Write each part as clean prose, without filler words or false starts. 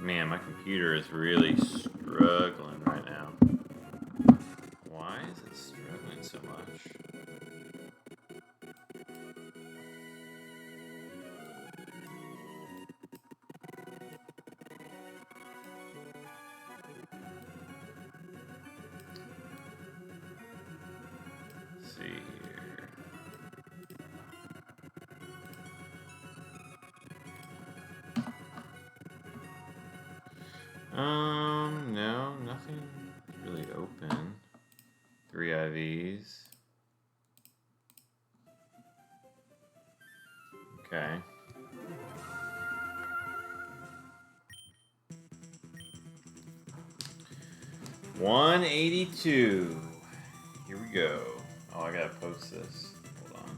Man, my computer is really struggling right now. Why is it struggling so much? Let's see here. No, nothing really open. 3 IVs. Okay. $182. Here we go. Oh, I gotta post this. Hold on.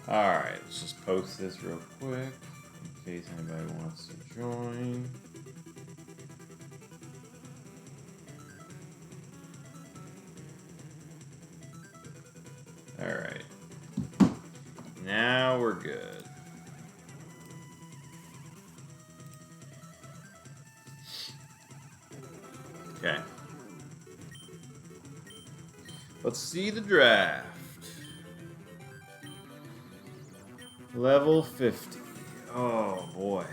Alright, let's just post this real quick in case anybody wants to join. Alright. Now we're good. Okay. Let's see the draft. Level 50. Oh boy.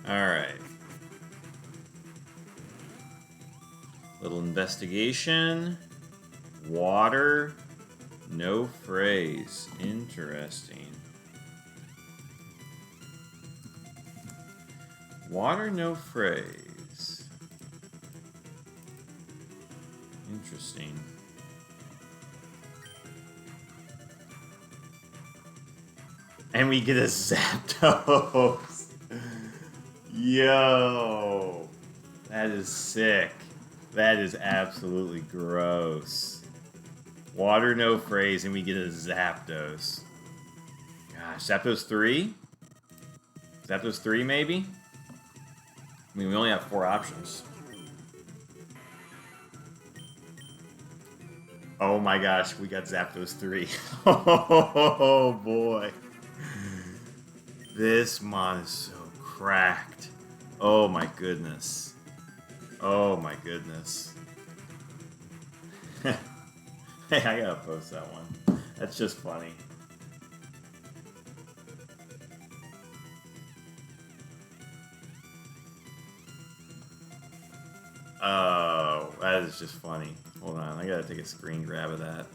Alright. Little investigation. Water. No phrase. Interesting. Water, no phrase. Interesting. And we get a Zapdos. Yo. That is sick. That is absolutely gross. Water, no phrase, and we get a Zapdos. Gosh, Zapdos 3? Zapdos 3, maybe? I mean, we only have 4 options. Oh my gosh, we got Zapdos 3. Oh boy. This mon is so cracked. Oh my goodness. Oh my goodness. Hey, I gotta post that one. That's just funny. Oh, that is just funny. Hold on, I gotta take a screen grab of that.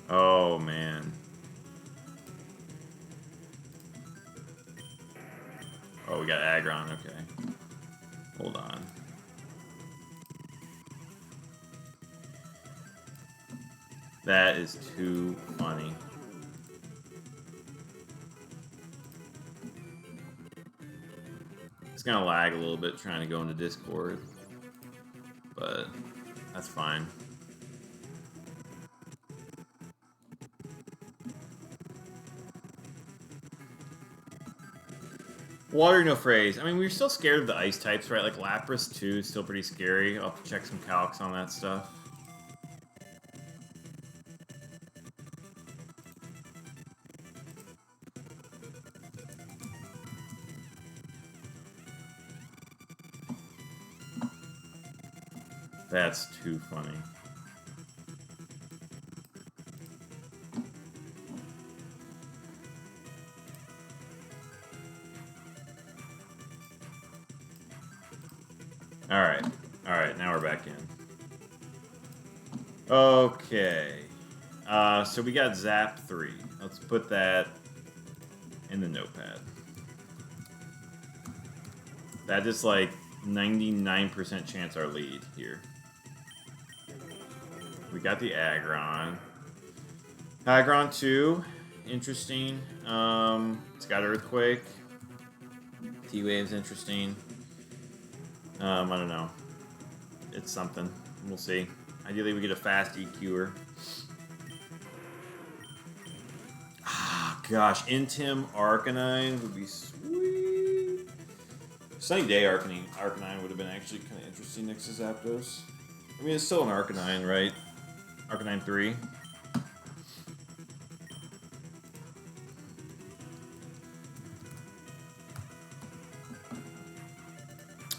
Oh, man. Oh, we got Aggron, okay. Hold on. That is too funny. It's gonna lag a little bit trying to go into Discord, but that's fine. Water, no phrase. I mean, we were still scared of the ice types, right? Like Lapras 2 is still pretty scary. I'll have to check some calcs on that stuff. That's too funny. Alright. Alright, now we're back in. Okay. So we got Zap 3. Let's put that in the notepad. That is like 99% chance our lead here. We got the Aggron. Aggron 2. Interesting. It's got Earthquake. T-Wave's interesting. I don't know. It's something. We'll see. Ideally, we get a fast EQer. Ah, gosh. Intim Arcanine would be sweet. Sunny Day Arcanine would have been actually kind of interesting next to Zapdos. I mean, it's still an Arcanine, right? Arcanine 3.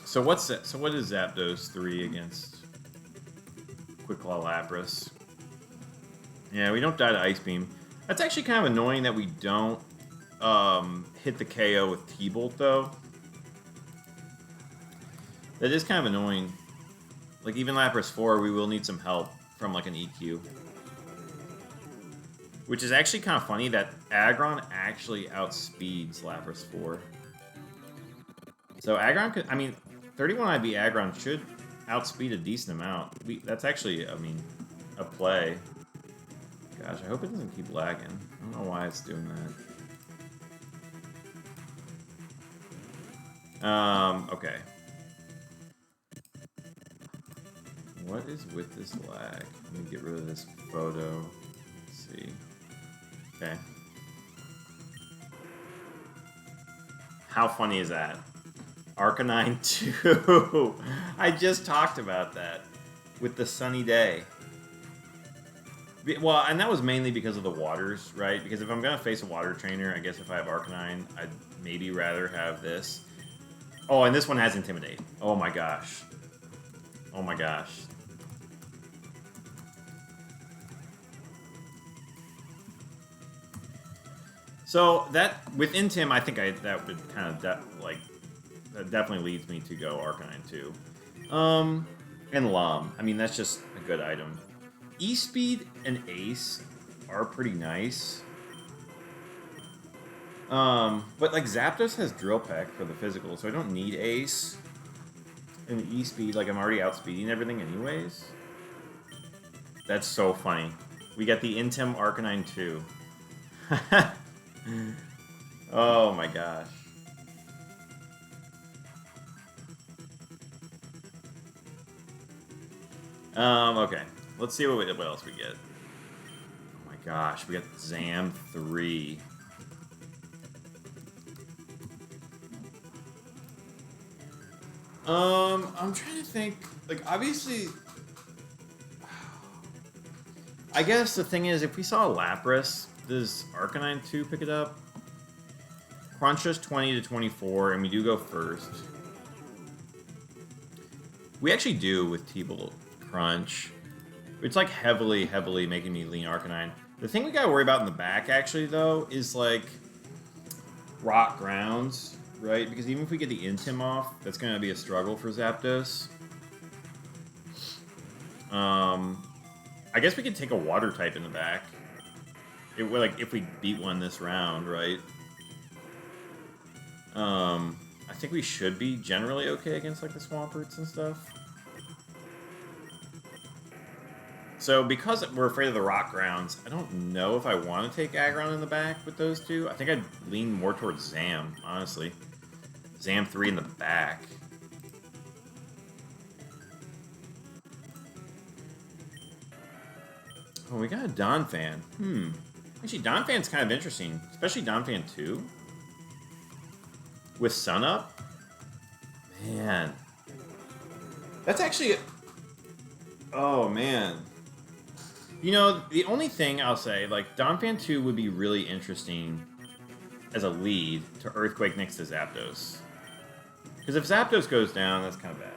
So what's that? So what is Zapdos 3 against Quickclaw Lapras? Yeah, we don't die to Ice Beam. That's actually kind of annoying that we don't hit the KO with T-Bolt, though. That is kind of annoying. Like, even Lapras 4, we will need some help from, like, an EQ. Which is actually kind of funny that Aggron actually outspeeds Lapras 4. So Aggron could, I mean, 31 IB Aggron should outspeed a decent amount. That's actually, I mean, a play. Gosh, I hope it doesn't keep lagging. I don't know why it's doing that. Okay. What is with this lag? Let me get rid of this photo. Let's see. Okay. How funny is that? Arcanine 2. I just talked about that with the sunny day. Well, and that was mainly because of the waters, right? Because if I'm going to face a water trainer, I guess if I have Arcanine, I'd maybe rather have this. Oh, and this one has Intimidate. Oh my gosh. Oh my gosh. So that with Intim, I think that would kind of that definitely leads me to go Arcanine 2. And Lum. I mean, that's just a good item. E-Speed and Ace are pretty nice. But like Zapdos has Drill Peck for the physical, so I don't need Ace. And E-Speed, like I'm already outspeeding everything anyways. That's so funny. We got the Intim Arcanine 2. Oh my gosh. Okay. Let's see what else we get. Oh my gosh, we got Zam 3. I'm trying to think. Like, obviously, I guess the thing is, if we saw Lapras, does Arcanine 2 pick it up? Crunch us 20 to 24, and we do go first. We actually do with T-Bolt Crunch. It's like heavily making me lean Arcanine. The thing we gotta worry about in the back, actually, though, is like Rock Grounds, right? Because even if we get the Intim off, that's gonna be a struggle for Zapdos. I guess we could take a Water type in the back. Like if we beat one this round, right? I think we should be generally okay against like the Swamperts and stuff. So because we're afraid of the Rock Grounds, I don't know if I want to take Aggron in the back with those two. I think I'd lean more towards Zam, honestly. Zam 3 in the back. Oh, we got a Donphan. Actually, Donphan's kind of interesting, especially Donphan 2. With Sun Up? Man. That's actually... Oh, man. You know, the only thing I'll say, like, Donphan 2 would be really interesting as a lead to Earthquake next to Zapdos. Because if Zapdos goes down, that's kind of bad.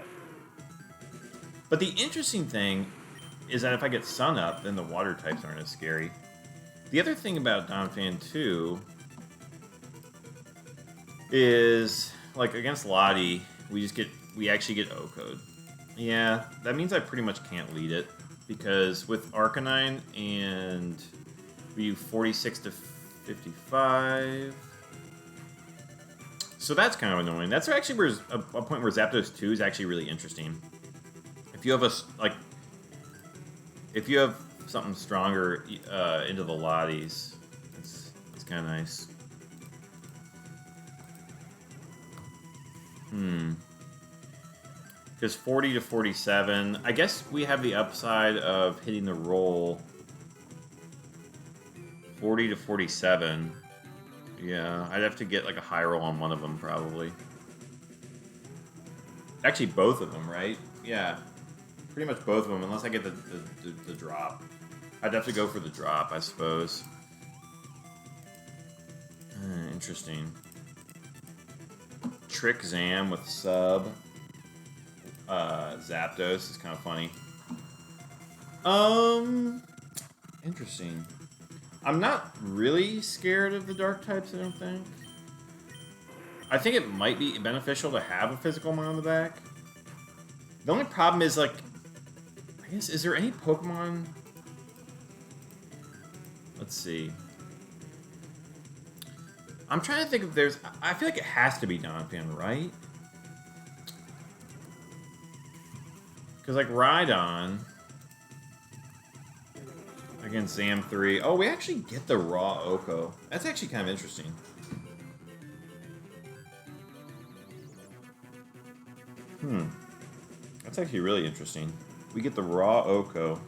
But the interesting thing is that if I get Sun Up, then the water types aren't as scary. The other thing about Donphan 2 is, like, against Lottie, we actually get O-Code. Yeah, that means I pretty much can't lead it. because with Arcanine and we 46 to 55. So that's kind of annoying. That's actually where a point where Zapdos 2 is actually really interesting. If you have if you have something stronger into the Lotties, it's kind of nice. Because 40 to 47, I guess we have the upside of hitting the roll 40 to 47. Yeah, I'd have to get like a high roll on one of them probably. Actually, both of them, right? Yeah, pretty much both of them, unless I get the drop. I'd have to go for the drop, I suppose. Interesting. Trick Zam with sub. Zapdos is kind of funny. Interesting. I'm not really scared of the dark types, I don't think. I think it might be beneficial to have a physical mon on the back. The only problem is, like, I guess, is there any Pokemon? Let's see. I'm trying to think if there's... I feel like it has to be Donphan, right? Because, like, Rhydon against Zam 3. Oh, we actually get the raw Oko. That's actually kind of interesting. That's actually really interesting. We get the raw Oko.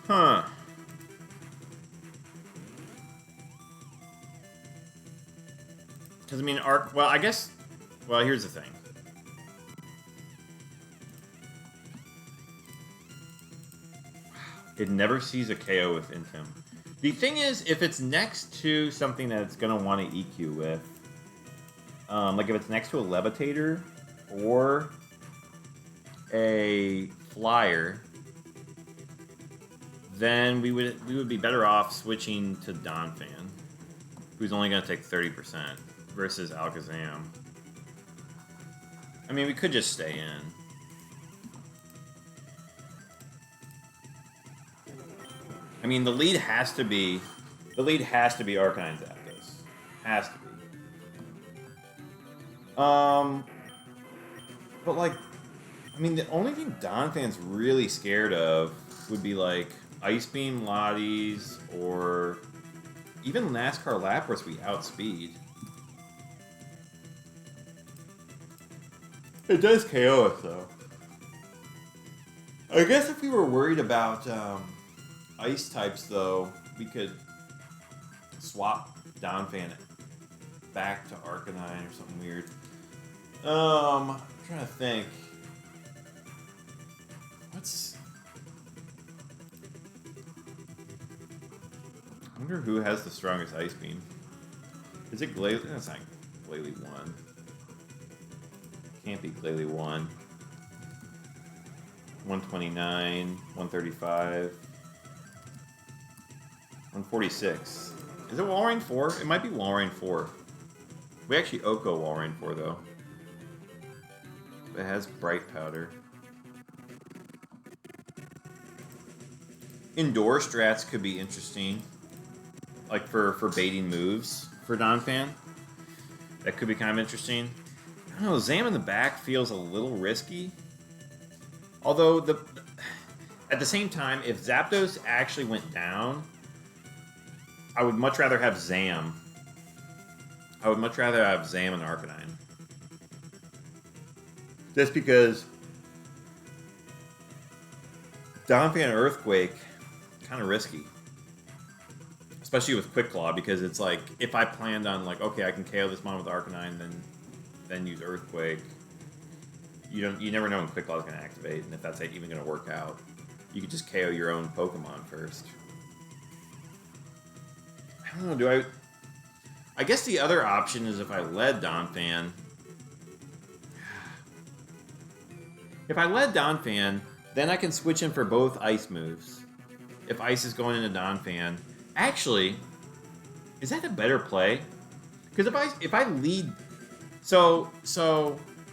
Huh. Because, I mean, well, I guess... Well, here's the thing. It never sees a KO with Intim. The thing is, if it's next to something that it's going to want to EQ with, like if it's next to a Levitator or a Flyer, then we would be better off switching to Donphan, who's only going to take 30% versus Alakazam. I mean, we could just stay in. I mean, the lead has to be Arcanine Zapdos. Has to be. But like, I mean, the only thing Donphan's really scared of would be like Ice Beam Lotties or even NASCAR Lapras we outspeed. It does KO us though. I guess if we were worried about Ice types, though, we could swap Donphan back to Arcanine or something weird. I'm trying to think. I wonder who has the strongest Ice Beam. Is it Glalie? That's not Glalie 1. Can't be Glalie 1. 129, 135. 146. Is it Walrein 4? It might be Walrein 4. We actually Oko Walrein 4, though. It has Bright Powder. Indoor strats could be interesting. Like for baiting moves for Donphan. That could be kind of interesting. I don't know, Zam in the back feels a little risky. Although, at the same time, if Zapdos actually went down, I would much rather have Zam. I would much rather have Zam and Arcanine. Just because Donphan Earthquake, kind of risky. Especially with Quick Claw, because it's like, if I planned on, like, okay, I can KO this mon with Arcanine, then use Earthquake. You never know when Quick Claw is going to activate, and if that's even going to work out. You could just KO your own Pokemon first. I don't know, I guess the other option is if I led Donphan. If I led Donphan, then I can switch in for both Ice moves. If Ice is going into Donphan. Actually, is that a better play? Because if I lead... So,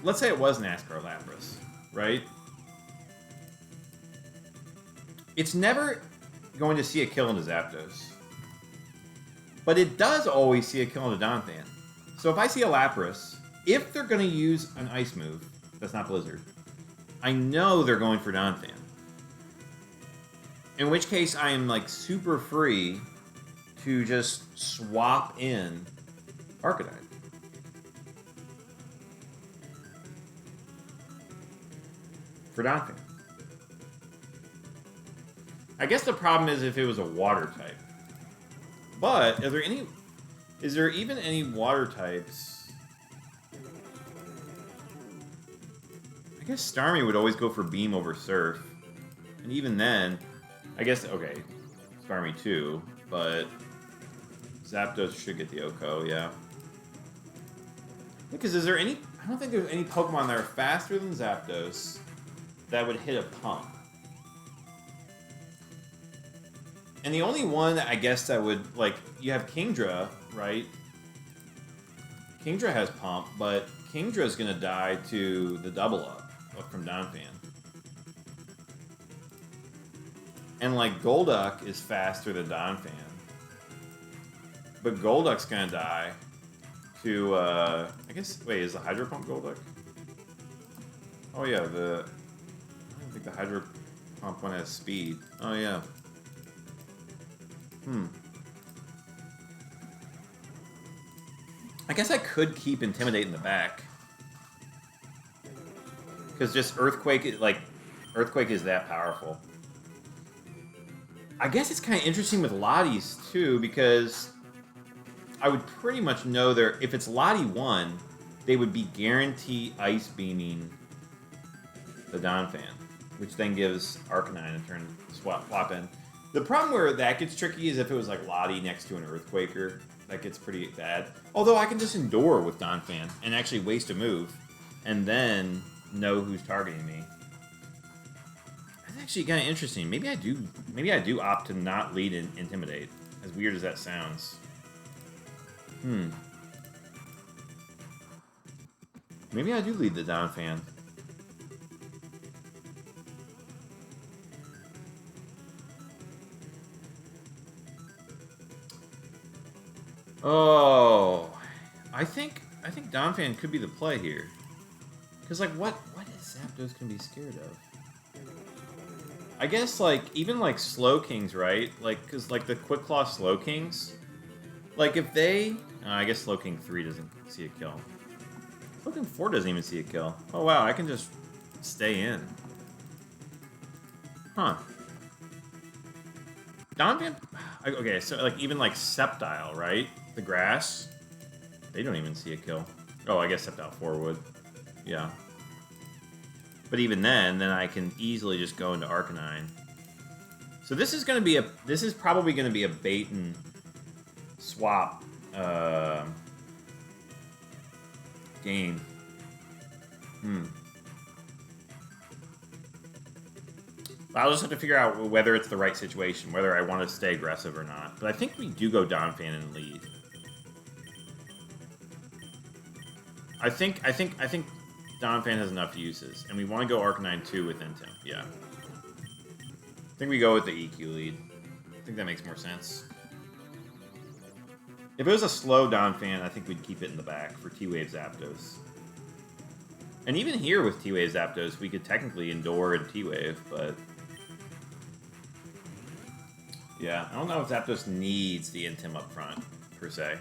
let's say it was NASCAR Lapras, right? it's never going to see a kill into Zapdos. But it does always see a kill into Donphan. So if I see a Lapras, if they're going to use an Ice move, that's not Blizzard, I know they're going for Donphan. In which case, I am, like, super free to just swap in Arcanine. For Donphan. I guess the problem is if it was a water type. But, is there even any water types? I guess Starmie would always go for Beam over Surf. And even then, I guess, okay, Starmie too, but Zapdos should get the Oko, yeah. Because is there any, I don't think there's any Pokemon that are faster than Zapdos that would hit a pump. And the only one, I guess, that would, like, you have Kingdra, right? Kingdra has pump, but Kingdra's gonna die to the double up from Donphan. And, like, Golduck is faster than Donphan. But Golduck's gonna die to, I guess, wait, is the Hydro Pump Golduck? Oh, yeah, I don't think the Hydro Pump one has speed. Oh, yeah. I guess I could keep Intimidate in the back. Because just Earthquake, like, Earthquake is that powerful. I guess it's kind of interesting with Lottie's, too, because I would pretty much know if it's Lottie 1, they would be guarantee Ice Beaming the Donphan, which then gives Arcanine a turn to swap in. The problem where that gets tricky is if it was like Lottie next to an Earthquaker. That gets pretty bad. Although I can just Endure with Donphan and actually waste a move and then know who's targeting me. That's actually kind of interesting. Maybe I do opt to not lead in Intimidate. As weird as that sounds. Maybe I do lead the Donphan. Oh, I think Donphan could be the play here. Cause like what is Zapdos gonna be scared of? I guess like even like Slow Kings, right? Like cause like the Quick Claw Slow Kings, like if they, I guess Slow King 3 doesn't see a kill. Slow King 4 doesn't even see a kill. Oh wow, I can just stay in. Huh. Donphan. Okay, so like even like Sceptile, right? The grass, they don't even see a kill. Oh, I guess Sceptile 4 would. Yeah. But even then I can easily just go into Arcanine. So this is probably gonna be a bait and swap game. I'll just have to figure out whether it's the right situation, whether I want to stay aggressive or not. But I think we do go Donphan and lead. I think Donphan has enough uses, and we want to go Arcanine 2 with Intim. Yeah. I think we go with the EQ lead. I think that makes more sense. If it was a slow Donphan, I think we'd keep it in the back for T-Wave Zapdos. And even here with T-Wave Zapdos, we could technically Endure and T-Wave, but... yeah, I don't know if Zapdos needs the Intim up front, per se.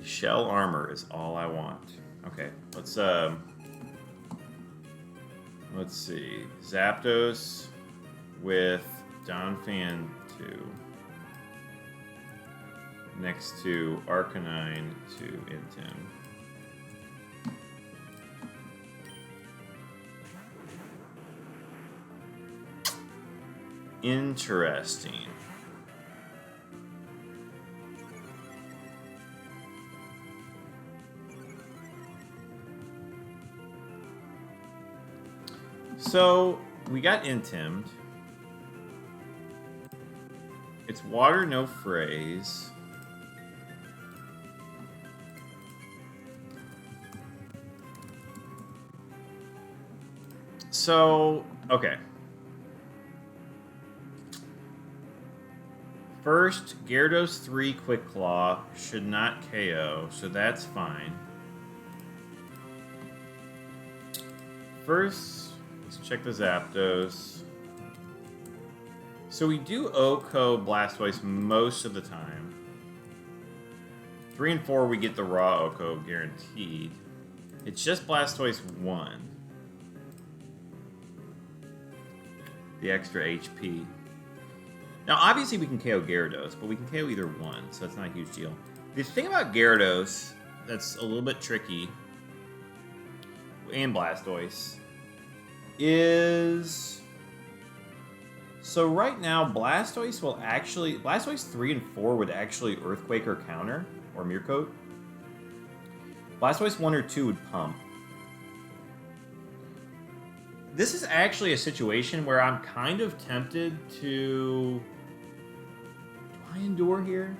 Shell armor is all I want. Okay, let's see. Zapdos with Donphan 2 next to Arcanine to Intim. Interesting. So, we got Intimed. It's water, no phrase. So, okay. First, Gyarados 3 Quick Claw should not KO, so that's fine. First, let's check the Zapdos. So we do OHKO Blastoise most of the time. 3 and 4 we get the raw OHKO guaranteed. It's just Blastoise 1. The extra HP. Now, obviously, we can KO Gyarados, but we can KO either one, so that's not a huge deal. The thing about Gyarados that's a little bit tricky, and Blastoise, is... So right now, Blastoise will actually... Blastoise 3 and 4 would actually Earthquake or Counter, or Mirror Coat. Blastoise 1 or 2 would Pump. This is actually a situation where I'm kind of tempted to... Do I Endure here?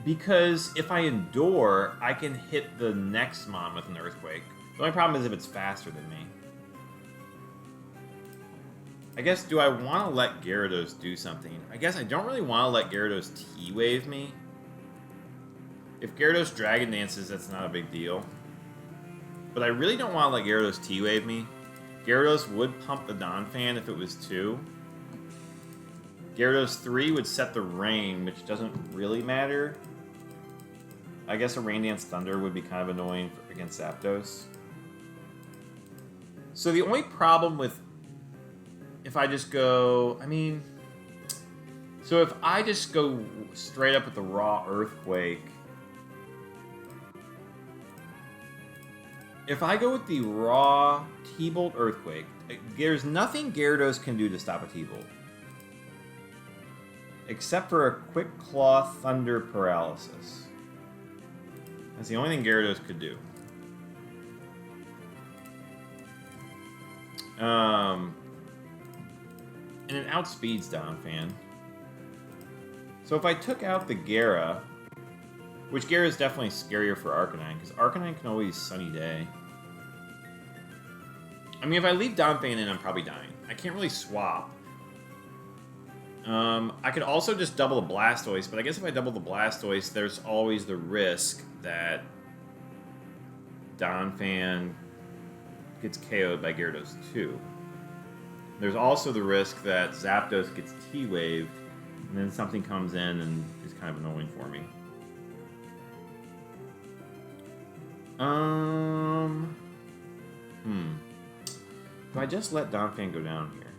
Because if I Endure, I can hit the next Mon with an Earthquake. The only problem is if it's faster than me. I guess, do I want to let Gyarados do something? I guess I don't really want to let Gyarados T-Wave me. If Gyarados Dragon Dances, that's not a big deal. But I really don't want to let Gyarados T-Wave me. Gyarados would pump the Donphan if it was 2. Gyarados 3 would set the rain, which doesn't really matter. I guess a Rain Dance Thunder would be kind of annoying against Zapdos. So the only problem with... If I just go... I mean... So if I just go straight up with the raw Earthquake... If I go with the raw T-Bolt Earthquake, there's nothing Gyarados can do to stop a T-Bolt. Except for a Quick Claw Thunder Paralysis. That's the only thing Gyarados could do. And it outspeeds Donphan. So if I took out the Gyara, which Gyara is definitely scarier for Arcanine, because Arcanine can always Sunny Day. I mean, if I leave Donphan in, I'm probably dying. I can't really swap. I could also just double the Blastoise, but I guess if I double the Blastoise, there's always the risk that Donphan gets KO'd by Gyarados 2. There's also the risk that Zapdos gets T-Waved, and then something comes in and is kind of annoying for me. Do I just let Donphan go down here?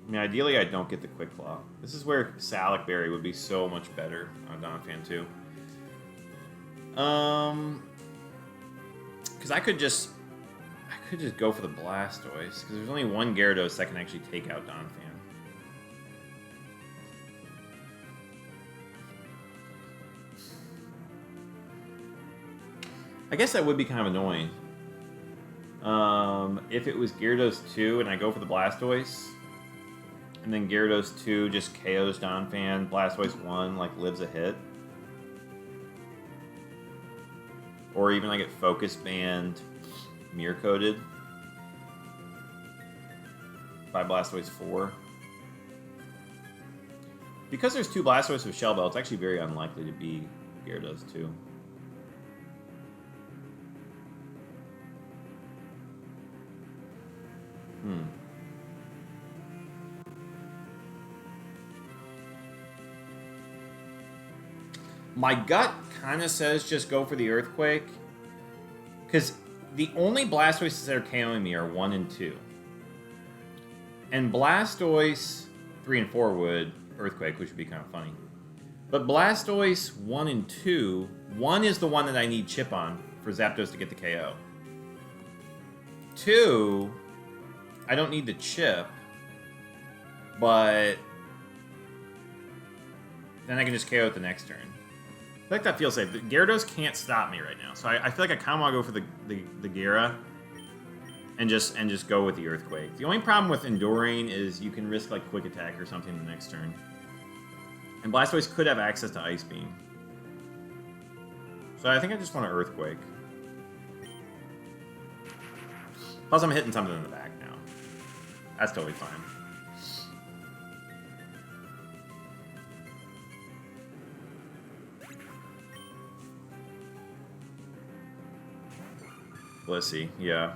I mean, ideally I don't get the Quick Claw. This is where Salic Berry would be so much better on Donphan too. Because I could just go for the Blastoise, because there's only one Gyarados that can actually take out Donphan. I guess that would be kind of annoying. If it was Gyarados 2 and I go for the Blastoise, and then Gyarados 2 just KOs Donphan, Blastoise 1 like lives a hit. Or even I get Focus Band Mirror Coated by Blastoise 4. Because there's 2 Blastoise with Shell Bell, it's actually very unlikely to be Gyarados 2. My gut kind of says just go for the Earthquake, because the only Blastoises that are KOing me are 1 and 2. And Blastoise 3 and 4 would Earthquake, which would be kind of funny. But Blastoise 1 and 2, 1 is the one that I need Chip on for Zapdos to get the KO. 2, I don't need the Chip, but then I can just KO it the next turn. I feel like that feels safe. The Gyarados can't stop me right now, so I feel like I kind of want to go for the Gyara and just go with the Earthquake. The only problem with Enduring is you can risk like Quick Attack or something the next turn. And Blastoise could have access to Ice Beam. So I think I just want an Earthquake. Plus, I'm hitting something in the back now. That's totally fine. Blissey, yeah.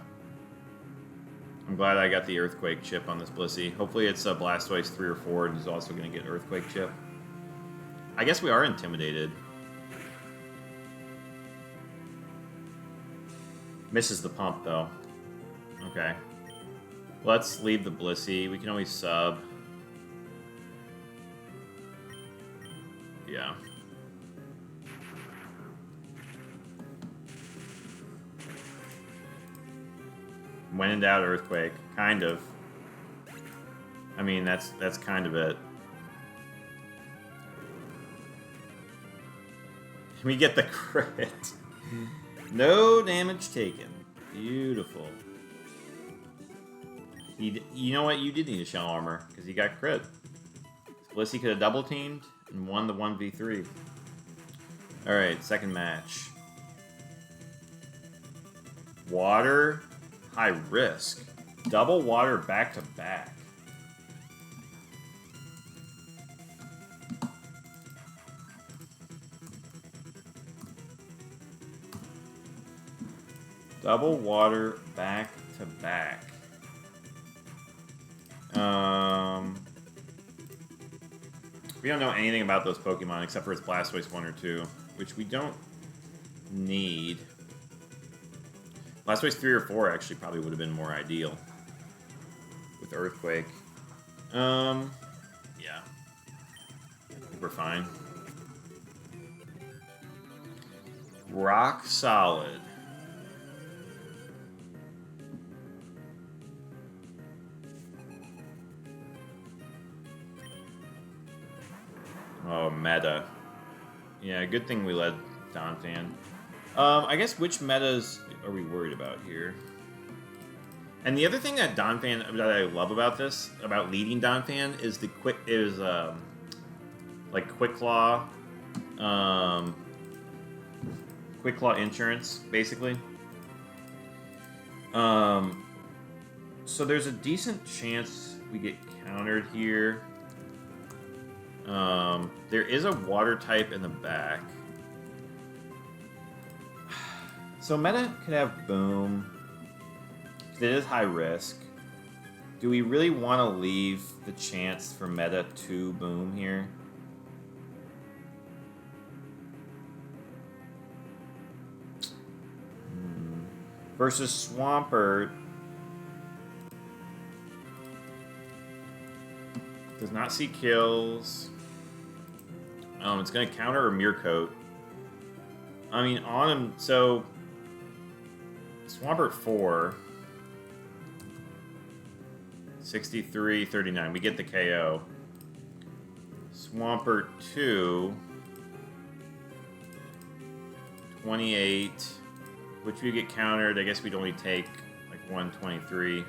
I'm glad I got the Earthquake chip on this Blissey. Hopefully it's a Blastoise 3 or 4 and is also going to get Earthquake chip. I guess we are intimidated. Misses the pump, though. Okay. Let's leave the Blissey. We can always sub. Yeah. When in doubt, Earthquake. Kind of. I mean, that's kind of it. We get the crit. No damage taken. Beautiful. You know what? You did need a shell armor, because he got crit. Blissey could have double teamed and won the 1v3. Alright, second match. Water, high risk. Double water back to back. Double water back to back. We don't know anything about those Pokemon except for its Blastoise 1 or 2, which we don't need. Blastoise 3 or 4 actually probably would have been more ideal with Earthquake. Yeah. I think we're fine. Rock solid. Oh, meta. Yeah, good thing we led Donphan. I guess which metas are we worried about here? And the other thing that Donphan that I love about this, about leading Donphan, is the like Quick Claw insurance, basically. So there's a decent chance we get countered here. There is a water type in the back. So meta could have Boom. It is high risk. Do we really want to leave the chance for meta to Boom here? Versus Swampert. Does not see kills. It's going to counter a Mirror Coat. I mean, on him, so Swampert 4, 63, 39. We get the KO. Swampert 2, 28, which we get countered. I guess we'd only take like 123.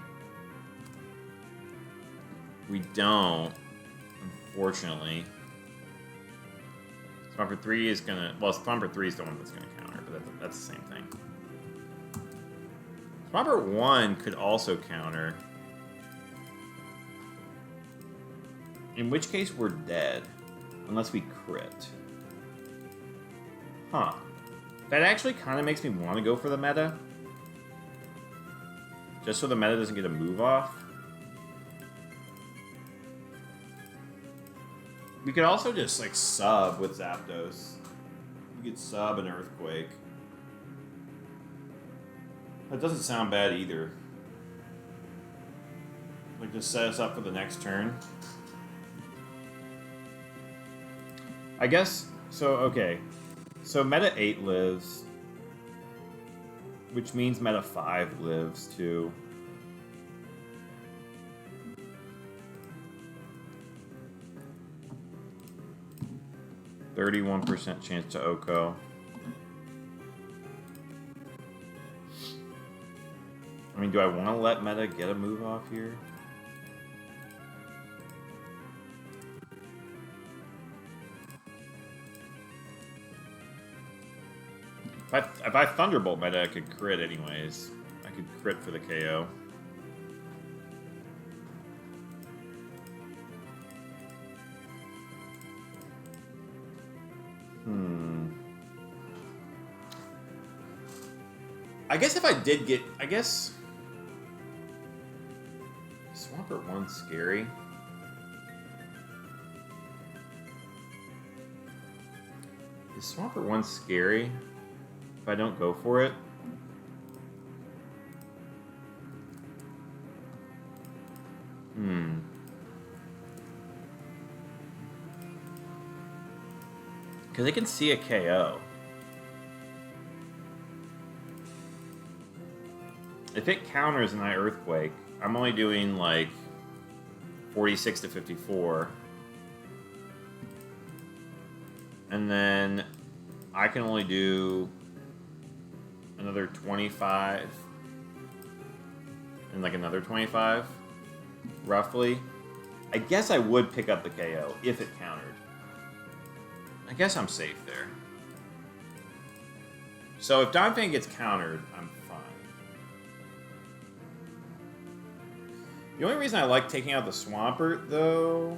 We don't, unfortunately. Swampert 3 is gonna... Well, Swampert 3 is the one that's gonna counter, but that's the same thing. Swampert 1 could also counter. In which case, we're dead. Unless we crit. Huh. That actually kind of makes me want to go for the meta. Just so the meta doesn't get a move off. We could also just, like, sub with Zapdos. We could sub an Earthquake. That doesn't sound bad either. Like, just set us up for the next turn. I guess, so, okay. So, meta 8 lives. Which means meta 5 lives, too. 31% chance to Oko. I mean, do I want to let meta get a move off here? If I Thunderbolt meta, I could crit anyways. I could crit for the KO. I guess if I did get... I guess... Swampert 1's scary. Is Swampert 1 scary if I don't go for it? Because they can see a KO. If it counters an Earthquake, I'm only doing like 46 to 54. And then I can only do another 25 and like another 25, roughly. I guess I would pick up the KO if it countered. I guess I'm safe there. So if Donphan gets countered, I'm fine. The only reason I like taking out the Swampert, though,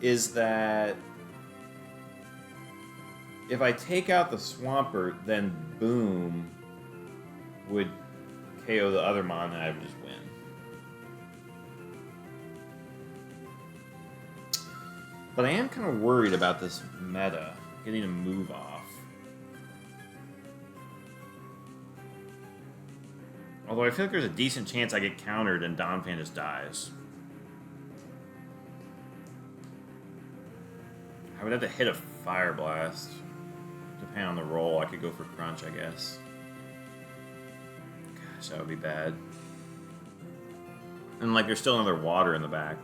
is that if I take out the Swampert, then Boom would KO the other mon and I would just win. But I am kind of worried about this meta getting a move off. Although I feel like there's a decent chance I get countered and Donphan just dies. I would have to hit a Fire Blast. Depending on the roll, I could go for Crunch, I guess. Gosh, that would be bad. And like, there's still another water in the back.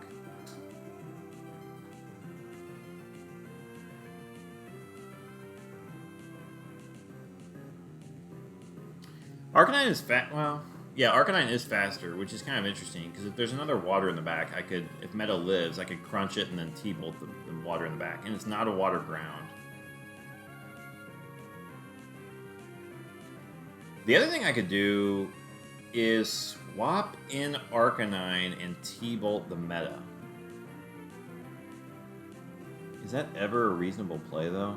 Arcanine is well, yeah, Arcanine is faster, which is kind of interesting, because if there's another water in the back, I could, if Meta lives, I could crunch it and then T-Bolt the water in the back, and it's not a water ground. The other thing I could do is swap in Arcanine and T-Bolt the Meta. Is that ever a reasonable play, though?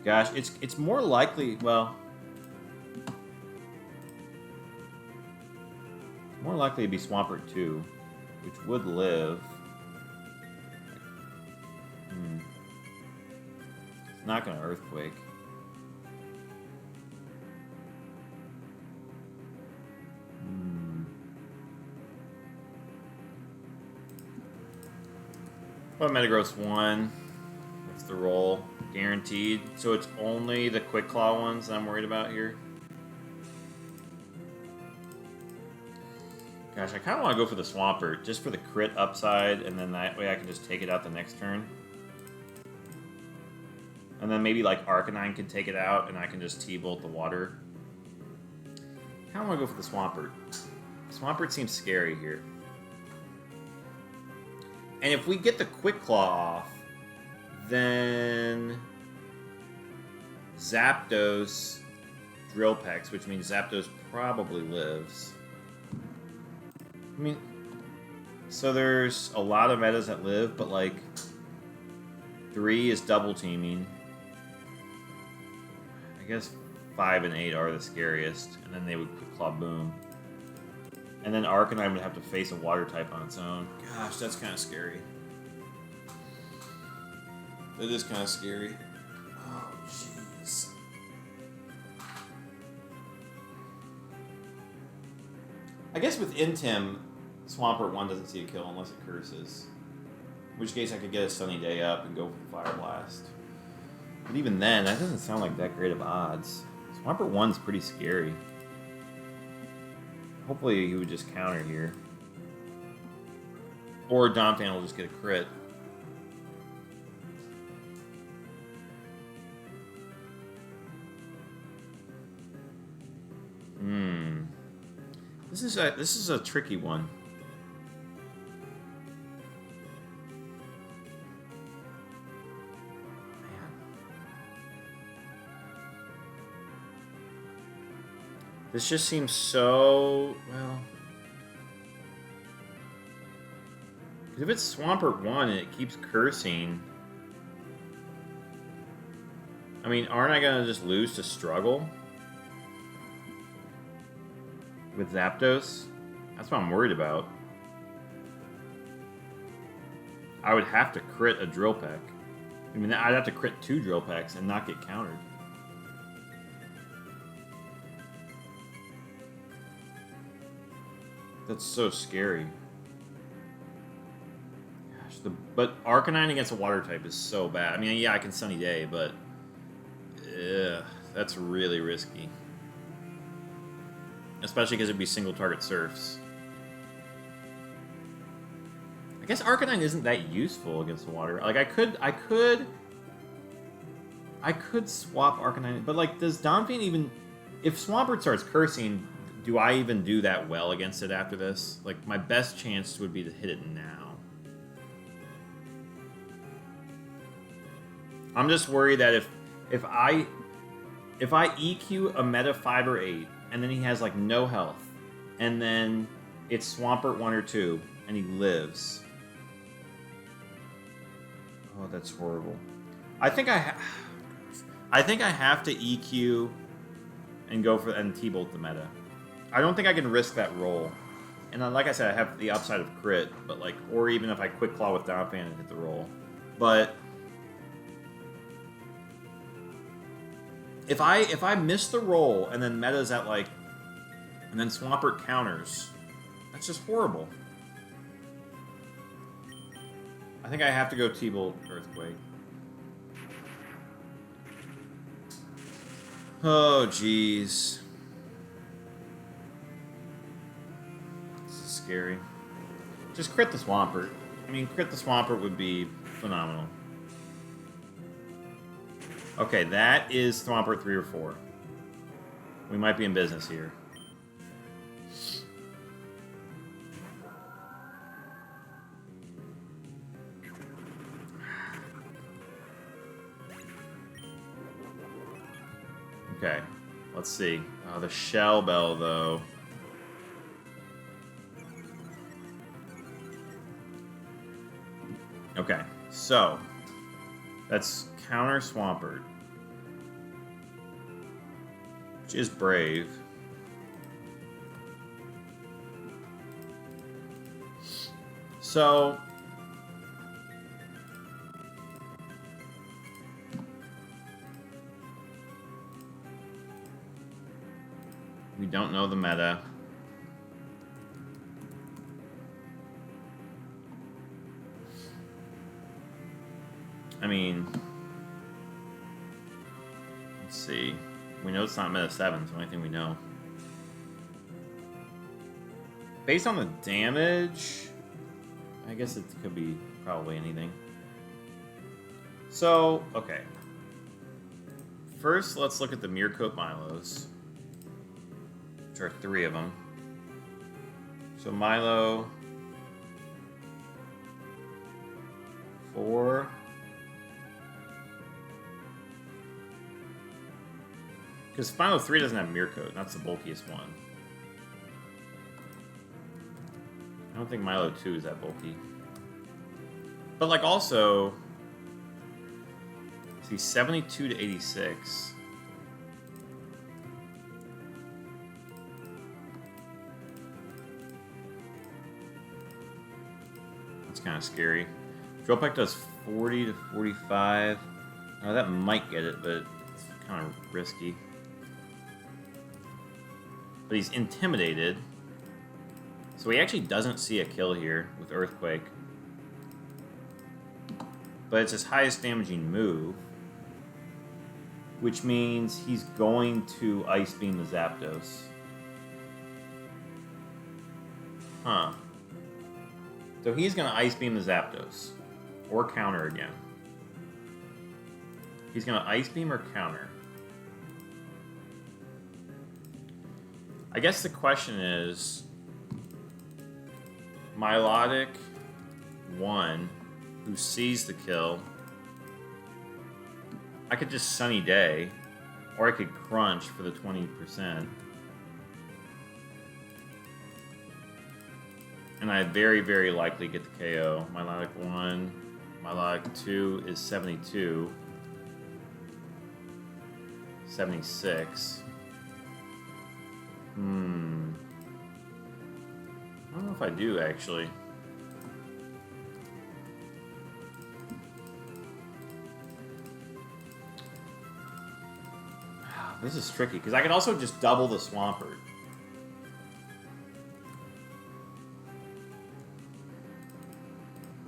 Gosh, it's more likely, well... more likely to be Swampert 2, which would live. It's not going to Earthquake. What Metagross 1? What's the roll? Guaranteed. So it's only the Quick Claw ones that I'm worried about here. Gosh, I kind of want to go for the Swampert, just for the crit upside, and then that way I can just take it out the next turn. And then maybe like Arcanine can take it out, and I can just T-Bolt the water. I kind of want to go for the Swampert. Swampert seems scary here. And if we get the Quick Claw off, then Zapdos Drill Peck, which means Zapdos probably lives. I mean, so there's a lot of metas that live, but like 3 is double teaming. I guess 5 and 8 are the scariest, and then they would Quick Claw Boom. And then Arcanine would have to face a water type on its own. Gosh, that's kind of scary. That is kind of scary. Oh, jeez. I guess with Intim, Swampert 1 doesn't see a kill unless it curses. In which case I could get a Sunny Day up and go for the Fire Blast. But even then, that doesn't sound like that great of odds. Swampert 1's pretty scary. Hopefully he would just counter here. Or Donphan will just get a crit. This is a tricky one. Man. This just seems so... well... if it's Swampert 1 and it keeps cursing... I mean, aren't I gonna just lose to Struggle? With Zapdos? That's what I'm worried about. I would have to crit a Drill Peck. I mean, I'd have to crit 2 Drill Pecks and not get countered. That's so scary. Gosh, but Arcanine against a Water type is so bad. I mean, yeah, I can Sunny Day, but... ugh, that's really risky. Especially because it'd be single target Surfs. I guess Arcanine isn't that useful against the Water. Like, I could swap Arcanine, but like, does Donphan even... if Swampert starts cursing, do I even do that well against it after this? Like, my best chance would be to hit it now. I'm just worried that if I EQ a Meta 5 or 8, and then he has like no health, and then it's Swampert 1 or 2, and he lives. Oh, that's horrible. I think I have to EQ and go for and T-Bolt the meta. I don't think I can risk that roll. And then, like I said, I have the upside of crit, but like, or even if I Quick Claw with Donphan and hit the roll. But if I miss the roll and then meta's at like, and then Swampert counters, that's just horrible. I think I have to go T-Bolt Earthquake. Oh, jeez. This is scary. Just crit the Swampert. I mean, crit the Swampert would be phenomenal. Okay, that is Swampert 3 or 4. We might be in business here. Okay, let's see. Oh, the Shell Bell, though. Okay, so that's counter Swampert, which is brave. So we don't know the meta. I mean, let's see. We know it's not meta 7, it's the only thing we know. Based on the damage, I guess it could be probably anything. So, okay. First, let's look at the Mirror Coat Milos. Which are 3 of them. So Milo 4. Because Milo 3 doesn't have Mirror Coat, that's the bulkiest one. I don't think Milo 2 is that bulky. But like also, see, 72 to 86. That's kind of scary. Drill Peck does 40 to 45. Oh, that might get it, but it's kind of risky. But he's intimidated. So he actually doesn't see a kill here with Earthquake. But it's his highest damaging move. Which means he's going to Ice Beam the Zapdos. Huh. So he's going to Ice Beam the Zapdos. Or counter again. He's going to Ice Beam or counter. I guess the question is, Milotic 1, who sees the kill, I could just Sunny Day, or I could Crunch for the 20%. And I very, very likely get the KO. My Lilac 1, my Lilac 2 is 72. 76. I don't know if I do, actually. This is tricky, because I can also just double the Swampert.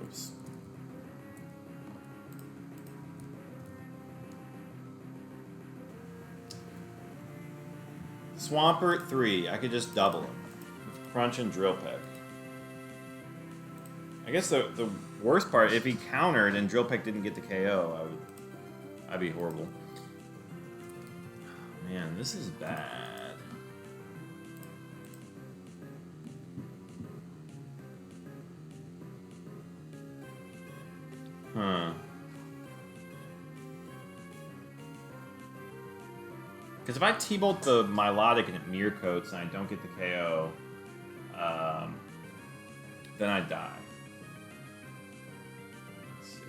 Oops. Swampert 3, I could just double him. With Crunch and Drill Peck. I guess the worst part, if he countered and Drill Peck didn't get the KO, I'd be horrible. Man, this is bad. Huh. Because if I T-Bolt the Milotic and it Mirror Coats and I don't get the KO, then I die. Let's see.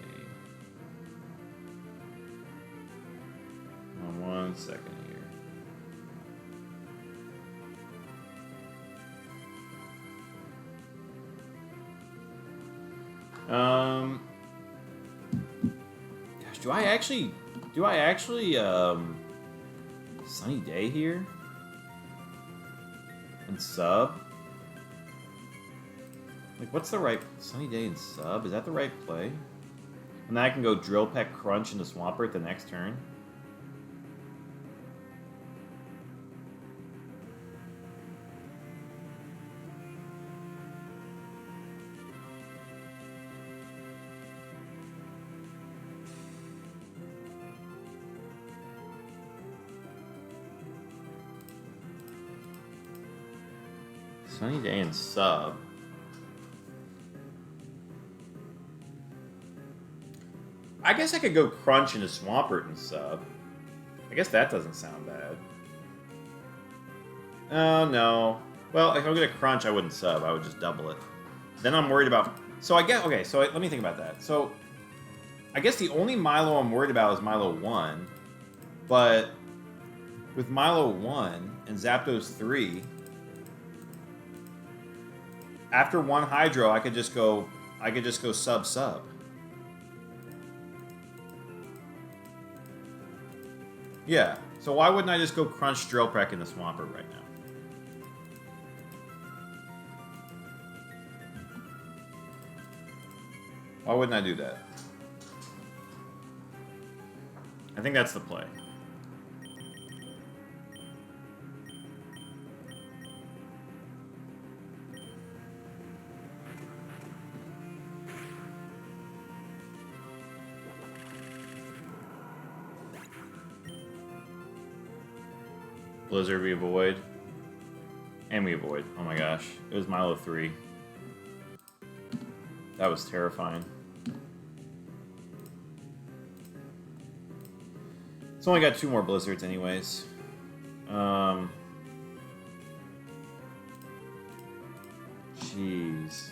One second here. Gosh, do I actually Sunny Day here? And sub? Like, what's the right... Sunny Day and sub? Is that the right play? And then I can go Drill Peck Crunch into Swampert the next turn? Sunny Day and sub. I guess I could go Crunch into Swampert and sub. I guess that doesn't sound bad. Oh, no. Well, if I'm going to Crunch, I wouldn't sub. I would just double it. Then I'm worried about... So I get... Okay, so let me think about that. So, I guess the only Milo I'm worried about is Milo 1. But with Milo 1 and Zapdos 3... After one Hydro, I could just go sub. Yeah. So why wouldn't I just go Crunch Drill Peck in the Swampert right now? Why wouldn't I do that? I think that's the play. Blizzard we avoid. And we avoid. Oh my gosh. It was Milo 3. That was terrifying. It's only got 2 more Blizzards anyways. Jeez.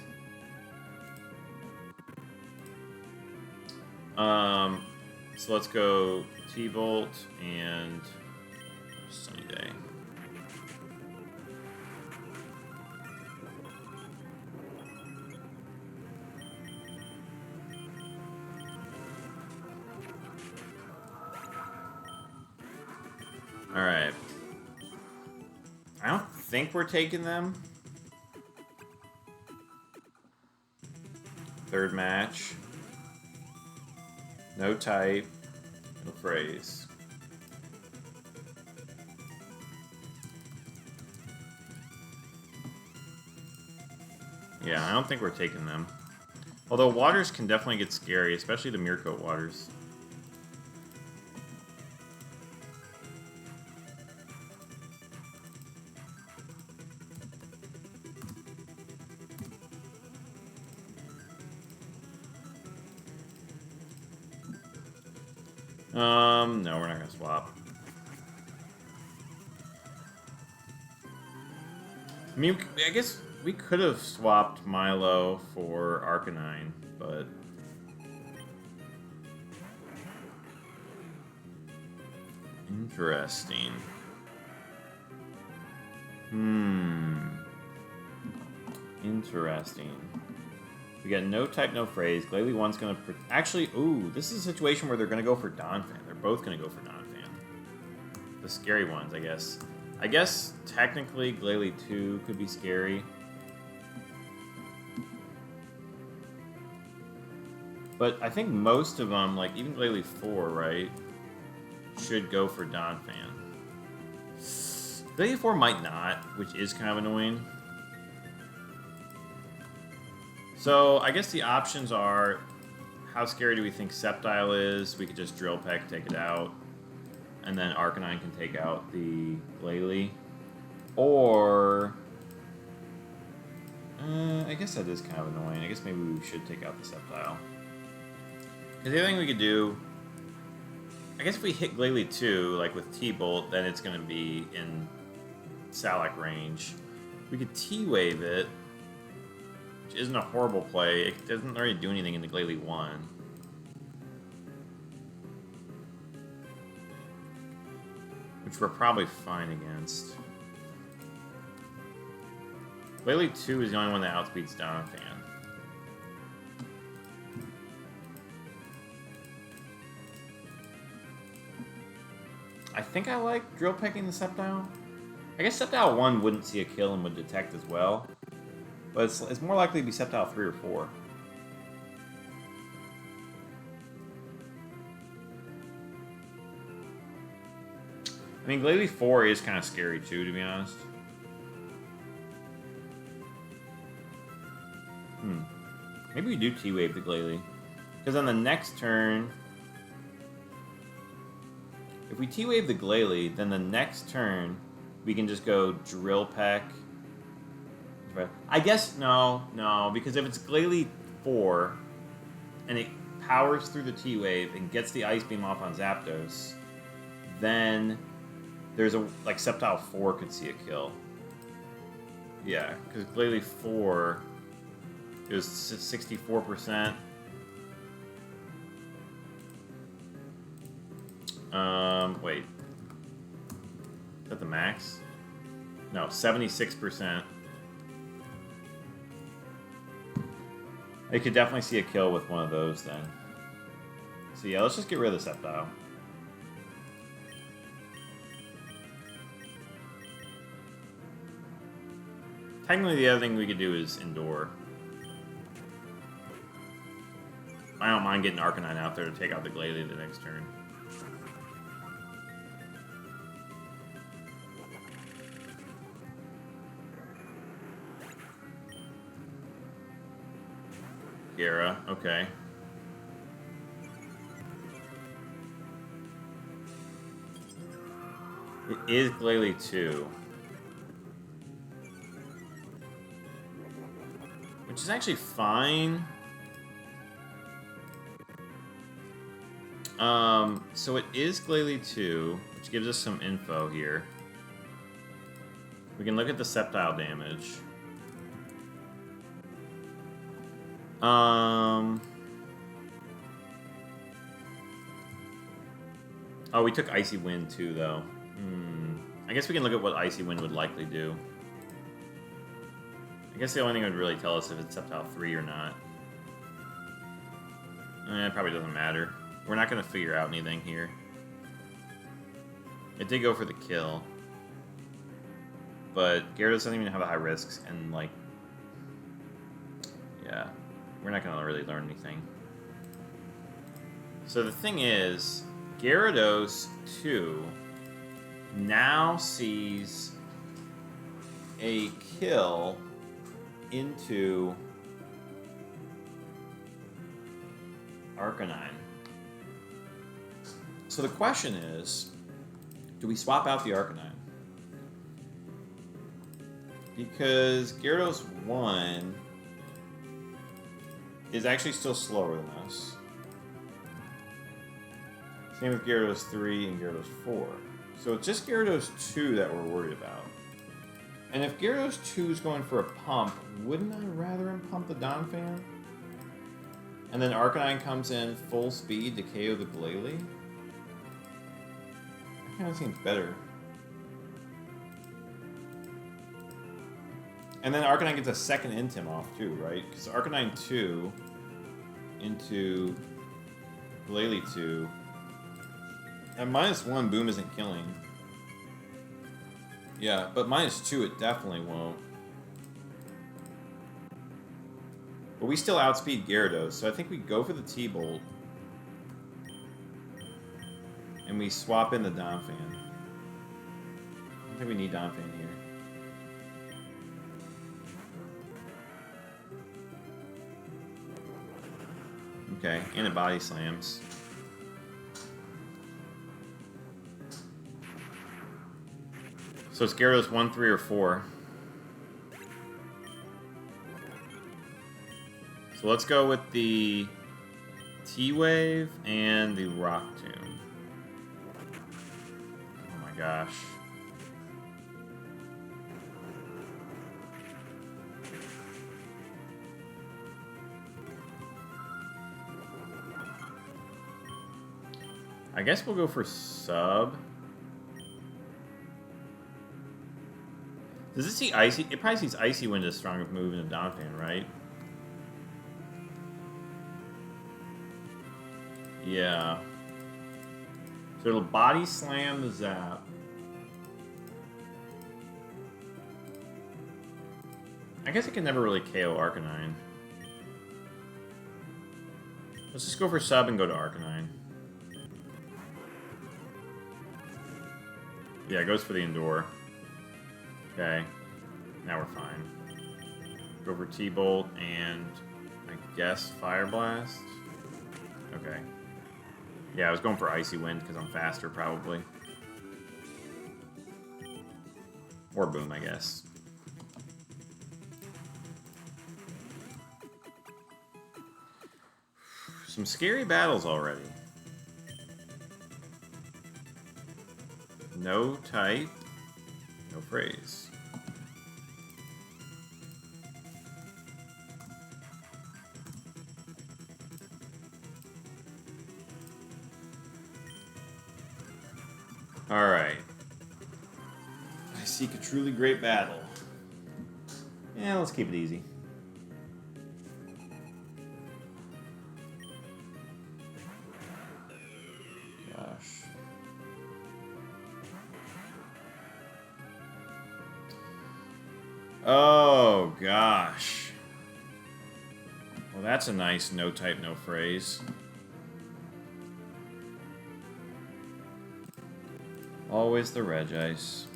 So let's go T-Bolt and Sunny Day. Alright. I don't think we're taking them. Third match. No type. No phrase. Yeah, I don't think we're taking them. Although waters can definitely get scary, especially the Mirror Coat waters. No, we're not gonna swap. I mean, I guess We could have swapped Milo for Arcanine, but... Interesting. Interesting. We got no type, no phrase. Glalie 1's gonna... Actually, ooh, this is a situation where they're gonna go for Donphan. They're both gonna go for Donphan. The scary ones, I guess. I guess, technically, Glalie 2 could be scary. But I think most of them, like even Glalie 4, right, should go for Donphan. Glalie 4 might not, which is kind of annoying. So I guess the options are, how scary do we think Sceptile is? We could just Drill Peck, take it out. And then Arcanine can take out the Glalie. Or... I guess that is kind of annoying. I guess maybe we should take out the Sceptile. Because the other thing we could do... I guess if we hit Glalie 2, like with T-Bolt, then it's going to be in Salac range. We could T-Wave it, which isn't a horrible play. It doesn't really do anything in the Glalie 1. Which we're probably fine against. Glalie 2 is the only one that outspeeds Donphan. I think I like Drill Pecking the Sceptile. I guess Sceptile 1 wouldn't see a kill and would detect as well. But it's more likely to be Sceptile 3 or 4. I mean, Glalie 4 is kind of scary too, to be honest. Maybe we do T-Wave the Glalie. Because on the next turn... If we T-Wave the Glalie, then the next turn, we can just go Drill Peck. I guess, no, because if it's Glalie 4, and it powers through the T-Wave and gets the Ice Beam off on Zapdos, then there's a, like, Sceptile 4 could see a kill. Yeah, because Glalie 4 is 64%. Wait. Is that the max? No, 76%. They could definitely see a kill with one of those then. So yeah, let's just get rid of the Sceptile. Technically, the other thing we could do is Endure. I don't mind getting Arcanine out there to take out the Glalie the next turn. Gara, okay. It is Glalie 2. Which is actually fine. So it is Glalie 2, which gives us some info here. We can look at the Sceptile damage. Oh, we took Icy Wind too, though. I guess we can look at what Icy Wind would likely do. I guess the only thing it would really tell us if it's Sceptile 3 or not. It probably doesn't matter. We're not going to figure out anything here. It did go for the kill. But Gyarados doesn't even have the high risks, and, like... Yeah. We're not going to really learn anything. So the thing is, Gyarados 2 now sees a kill into Arcanine. So the question is, do we swap out the Arcanine? Because Gyarados 1 is actually still slower than us. Same with Gyarados 3 and Gyarados 4. So it's just Gyarados 2 that we're worried about. And if Gyarados 2 is going for a pump, wouldn't I rather him pump the Donphan? And then Arcanine comes in full speed to KO the Glalie? That kind of seems better. And then Arcanine gets a second Intim off too, right? Because Arcanine 2 into Glalie 2. At -1, Boom isn't killing. Yeah, but -2 it definitely won't. But we still outspeed Gyarados, so I think we go for the T-Bolt. And we swap in the Donphan. I don't think we need Donphan here. Okay, and it body slams. So it's Gyarados 1, 3, or 4. So let's go with the T-Wave and the Rock Tomb. Oh my gosh. I guess we'll go for Sub. Does it see Icy? It probably sees Icy Wind as strong of move in a Donphan, right? Yeah. So it'll body slam the Zap. I guess it can never really KO Arcanine. Let's just go for Sub and go to Arcanine. Yeah, it goes for the Endure. Okay. Now we're fine. Go for T-Bolt and I guess Fire Blast. Okay. Yeah, I was going for Icy Wind because I'm faster, probably. Or Boom, I guess. Some scary battles already. No type, no phrase. Alright. I seek a truly great battle. Yeah, let's keep it easy. Gosh. Oh, gosh. Well, that's a nice no type, no phrase. Always the Regice.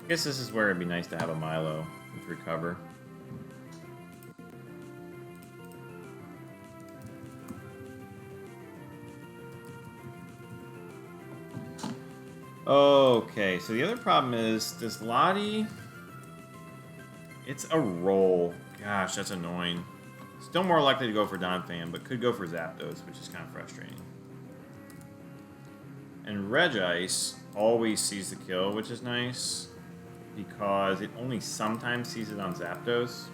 I guess this is where it'd be nice to have a Milo with Recover. Okay, so the other problem is, does Lottie... It's a roll. Gosh, that's annoying. Still more likely to go for Donphan, but could go for Zapdos, which is kind of frustrating. And Regice always sees the kill, which is nice, because it only sometimes sees it on Zapdos.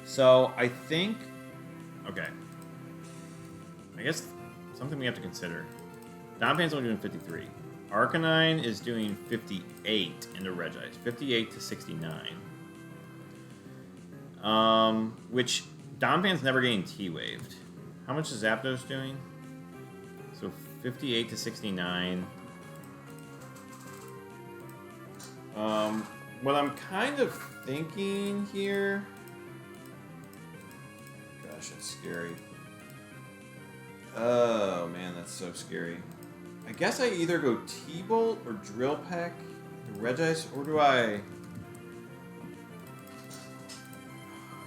So, I think... Okay. I guess something we have to consider. Donphan's only doing 53. Arcanine is doing 58 into Regice. 58 to 69. Which Donphan's never getting T-Waved. How much is Zapdos doing? So 58 to 69. What I'm kind of thinking here... Gosh, that's scary. Oh, man, that's so scary. I guess I either go T-Bolt or Drill Peck, Regice, or do I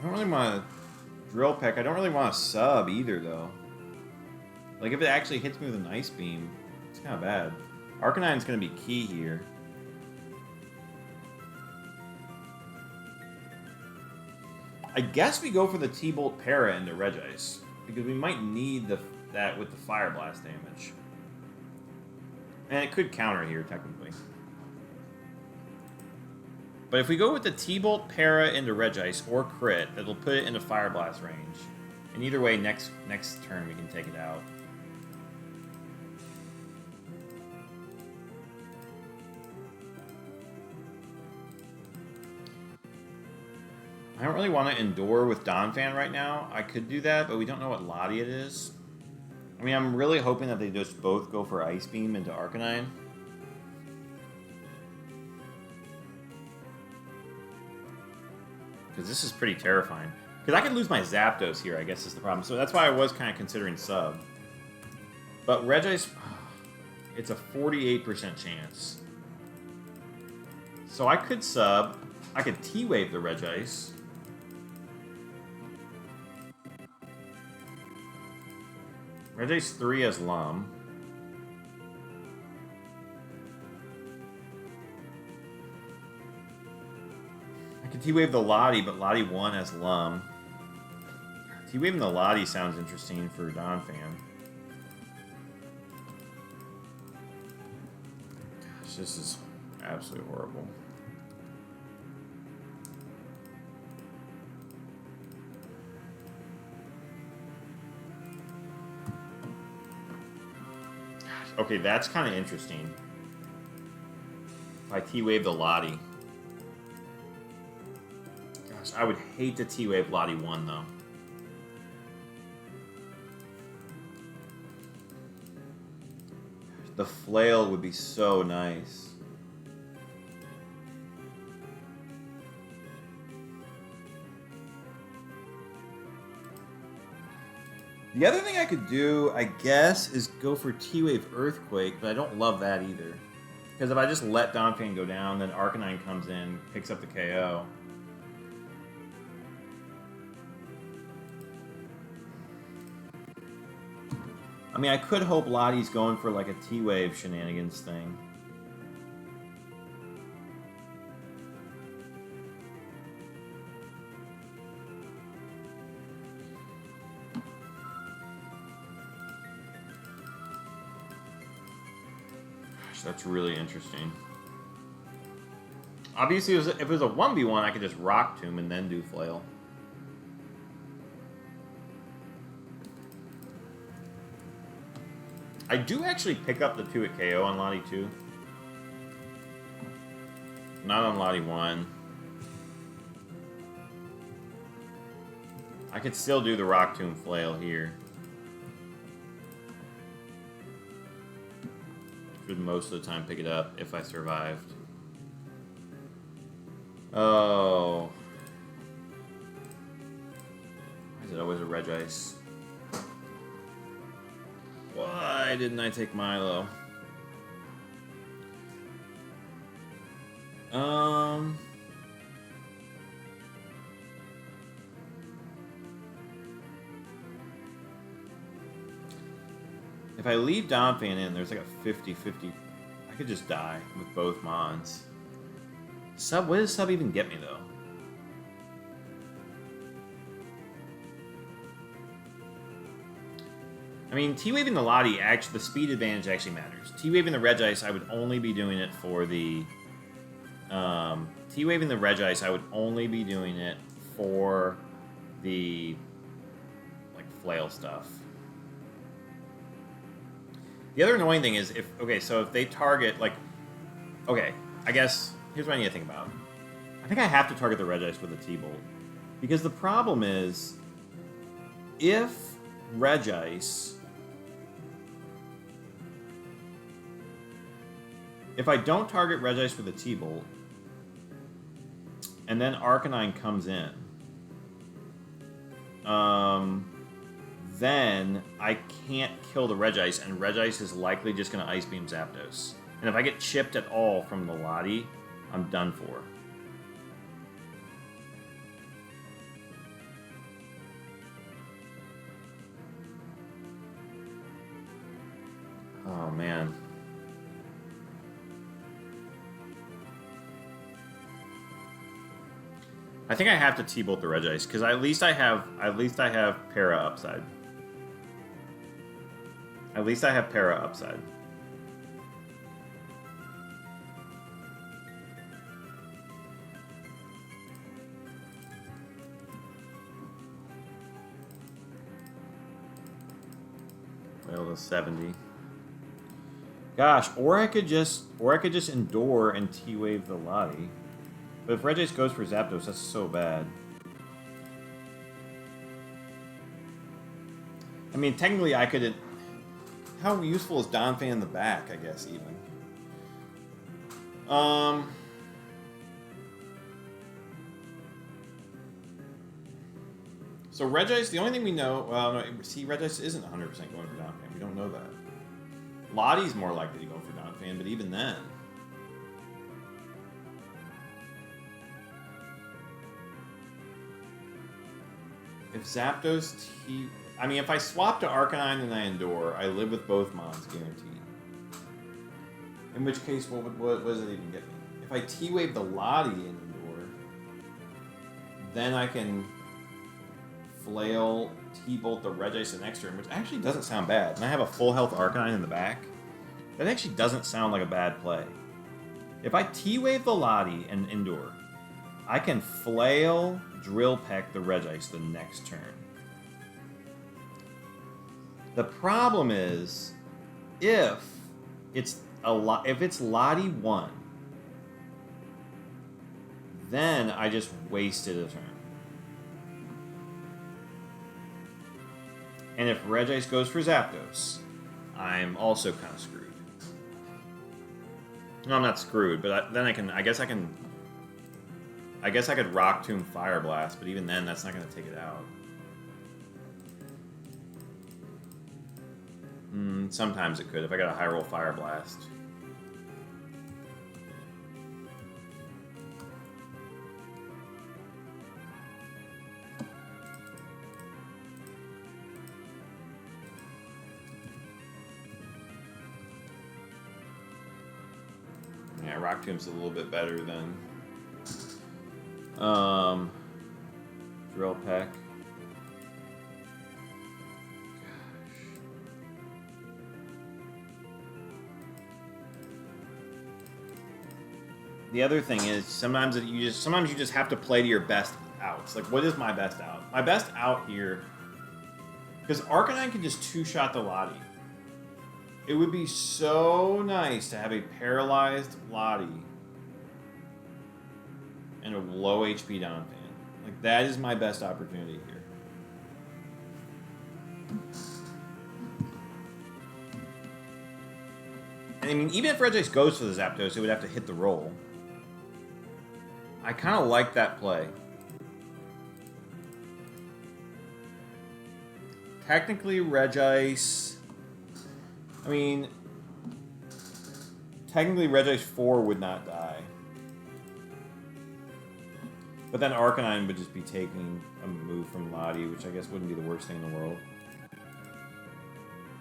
don't really want to Drill Peck. I don't really want to sub either, though. Like, if it actually hits me with an Ice Beam, it's kind of bad. Arcanine's going to be key here. I guess we go for the T-Bolt Para into Regice, because we might need that with the Fire Blast damage. And it could counter here, technically. But if we go with the T-Bolt, Para into Regice or crit, it'll put it into Fire Blast range. And either way, next turn we can take it out. I don't really want to endure with Donphan right now. I could do that, but we don't know what Lottie it is. I mean, I'm really hoping that they just both go for Ice Beam into Arcanine. Because this is pretty terrifying. Because I could lose my Zapdos here, I guess is the problem. So that's why I was kind of considering sub. But Regice, it's a 48% chance. So I could sub. I could T-Wave the Regice. Regice 3 has Lum. I could T-Wave the Lottie, but Lottie 1 has Lum. T-Waving the Lottie sounds interesting for Donphan. Gosh, this is absolutely horrible. Okay, that's kind of interesting. If I T-Wave the Lottie. Gosh, I would hate to T-Wave Lottie 1, though. The Flail would be so nice. The other thing I could do, I guess, is go for T-Wave Earthquake, but I don't love that either. Because if I just let Donphan go down, then Arcanine comes in, picks up the KO. I mean, I could hope Lottie's going for like a T-Wave shenanigans thing. That's really interesting. Obviously, if it was a 1v1, I could just Rock Tomb and then do Flail. I do actually pick up the 2 at KO on Lottie 2. Not on Lottie 1. I could still do the Rock Tomb Flail here. Should most of the time pick it up if I survived. Oh. Why is it always a Regice? Why didn't I take Milo? If I leave Donphan in, there's like a 50-50. I could just die with both Mons. Sub, what does Sub even get me, though? I mean, T-Waving the Lottie, actually, the speed advantage actually matters. T-Waving the Regice, I would only be doing it for the... T-Waving the Regice, I would only be doing it for the, like, Flail stuff. The other annoying thing is if, okay, so if they target, like, okay, I guess, here's what I need to think about. I think I have to target the Regice with a T-Bolt. Because the problem is, if Regice, if I don't target Regice with a T-Bolt, and then Arcanine comes in, then I can't kill the Regice, and Regice is likely just going to Ice Beam Zapdos. And if I get chipped at all from the Lottie, I'm done for. Oh, man. I think I have to T-Bolt the Regice, because at least I have Para upside. At least I have Para upside. Flail to 70. Gosh, or I could just endure and T-Wave the Lottie. But if Regice goes for Zapdos, that's so bad. I mean, technically I could... How useful is Donphan in the back, I guess, even? So Regice, the only thing we know... Well, no, see, Regice isn't 100% going for Donphan. We don't know that. Lottie's more likely to go for Donphan, but even then... If Zapdos T... I mean, if I swap to Arcanine and I endure, I live with both Mons guaranteed. In which case, what does it even get me? If I T-Wave the Lottie and endure, then I can Flail, T-Bolt the Regice and Extra, which actually doesn't sound bad. And I have a full health Arcanine in the back. That actually doesn't sound like a bad play. If I T-Wave the Lottie and endure, I can Flail, Drill Peck the Regice the next turn. The problem is, if it's Lottie 1, then I just wasted a turn. And if Regice goes for Zapdos, I'm also kind of screwed. No, I'm not screwed, but then I guess I could Rock Tomb Fire Blast, but even then, that's not going to take it out. Sometimes it could, if I got a high roll Fire Blast. Yeah, Rock Tomb's a little bit better than Drill Peck. The other thing is sometimes you just have to play to your best outs. Like, what is my best out? My best out here, because Arcanine can just two-shot the Lottie. It would be so nice to have a paralyzed Lottie and a low HP Donphan. Like, that is my best opportunity here. And I mean, even if Regice goes for the Zapdos, it would have to hit the roll. I kind of like that play. Technically, Regice... I mean... Technically, Regice 4 would not die. But then Arcanine would just be taking a move from Lottie, which I guess wouldn't be the worst thing in the world.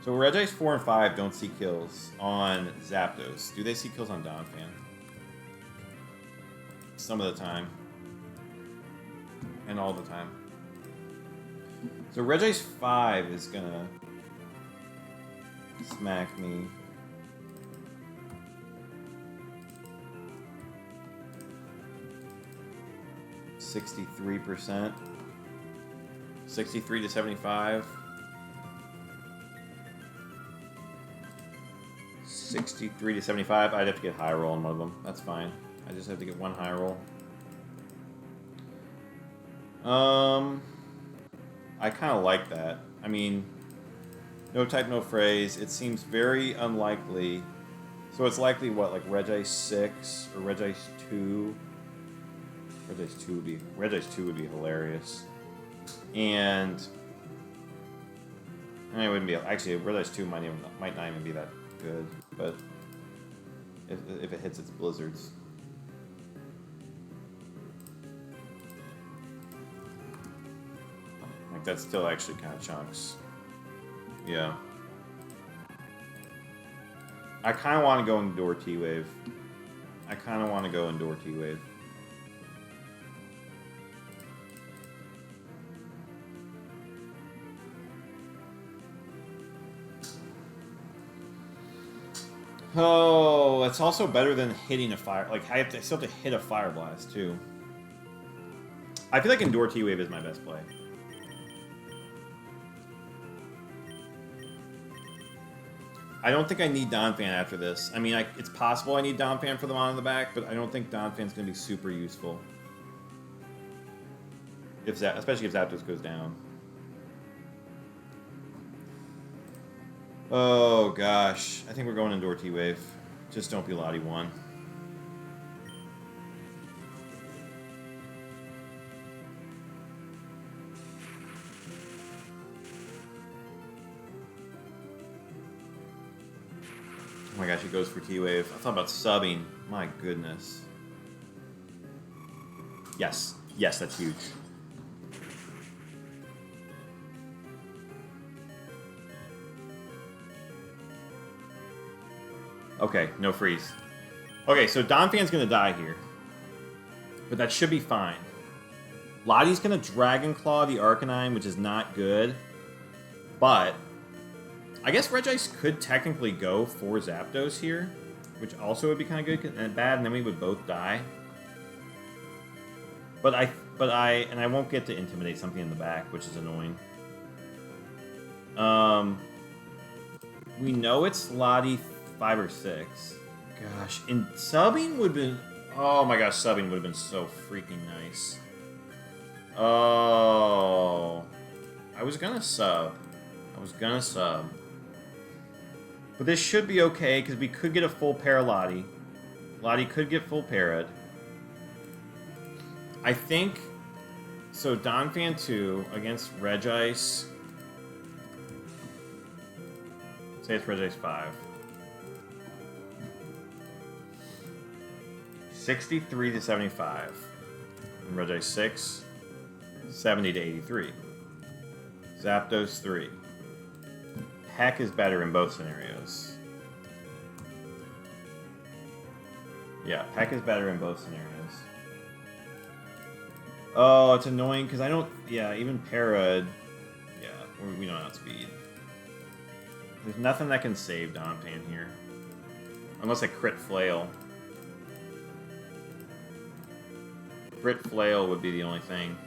So Regice 4 and 5 don't see kills on Zapdos. Do they see kills on Donphan? Some of the time. And all the time. So Regice 5 is gonna smack me. %63%. 63 to 75. 63 to 75. I'd have to get high roll on one of them. That's fine. I just have to get one high roll. I kind of like that. I mean, no type, no phrase. It seems very unlikely. So it's likely what, like Regice 6 or Regice 2? Regice 2 would be hilarious. And it wouldn't be, actually Regice 2 might not even be that good, but if it hits its blizzards. Like, that's still actually kind of chunks. Yeah. I kind of want to go Endure T-Wave. Oh, it's also better than hitting a fire. Like, I still have to hit a Fire Blast, too. I feel like Endure T-Wave is my best play. I don't think I need Donphan after this. I mean, it's possible I need Donphan for the mon in the back, but I don't think Donphan's going to be super useful. Especially if Zapdos goes down. Oh, gosh. I think we're going Indoor T-Wave. Just don't be Lottie 1. Oh my gosh, he goes for T-Wave. I thought about subbing. My goodness. Yes. Yes, that's huge. Okay, no freeze. Okay, so Donphan's gonna die here. But that should be fine. Lottie's gonna Dragon Claw the Arcanine, which is not good. But I guess Regice could technically go for Zapdos here, which also would be kind of good and bad, and then we would both die. But I won't get to Intimidate something in the back, which is annoying. We know it's Lottie 5 or 6. Gosh, and subbing would have been... Oh my gosh, subbing would have been so freaking nice. Oh. I was gonna sub. But this should be okay, because we could get a full pair of Lottie. Lottie could get full parried. I think... So, Donphan 2 against Regice... Say it's Regice 5. 63 to 75. And Regice 6, 70 to 83. Zapdos 3. Peck is better in both scenarios. Yeah, Peck is better in both scenarios. Oh, it's annoying because I don't... Yeah, even Parad... Yeah, we don't outspeed. There's nothing that can save Donphan here. Unless I crit Flail. Crit Flail would be the only thing.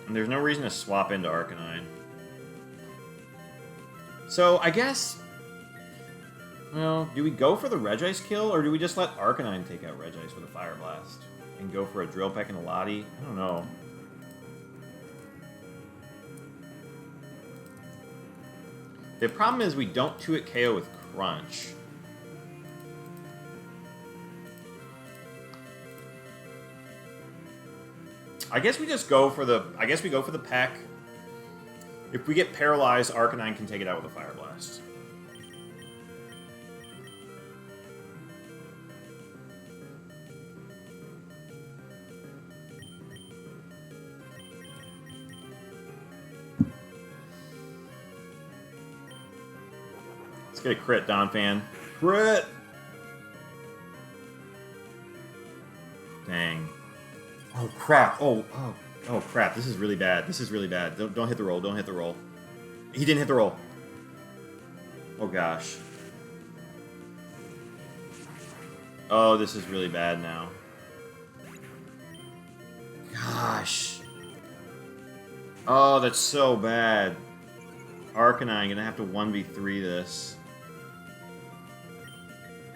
And there's no reason to swap into Arcanine. So, I guess... Well, do we go for the Regice kill, or do we just let Arcanine take out Regice with a Fire Blast? And go for a Drill Peck and a Lottie? I don't know. The problem is we don't 2-hit KO with Crunch. I guess we just go for the... I guess we go for the Peck. If we get paralyzed, Arcanine can take it out with a Fire Blast. Let's get a crit, Donphan. Crit! Dang. Oh, crap. Oh, crap. This is really bad. This is really bad. Don't hit the roll. Don't hit the roll. He didn't hit the roll. Oh, gosh. Oh, this is really bad now. Gosh. Oh, that's so bad. Arcanine gonna have to 1v3 this.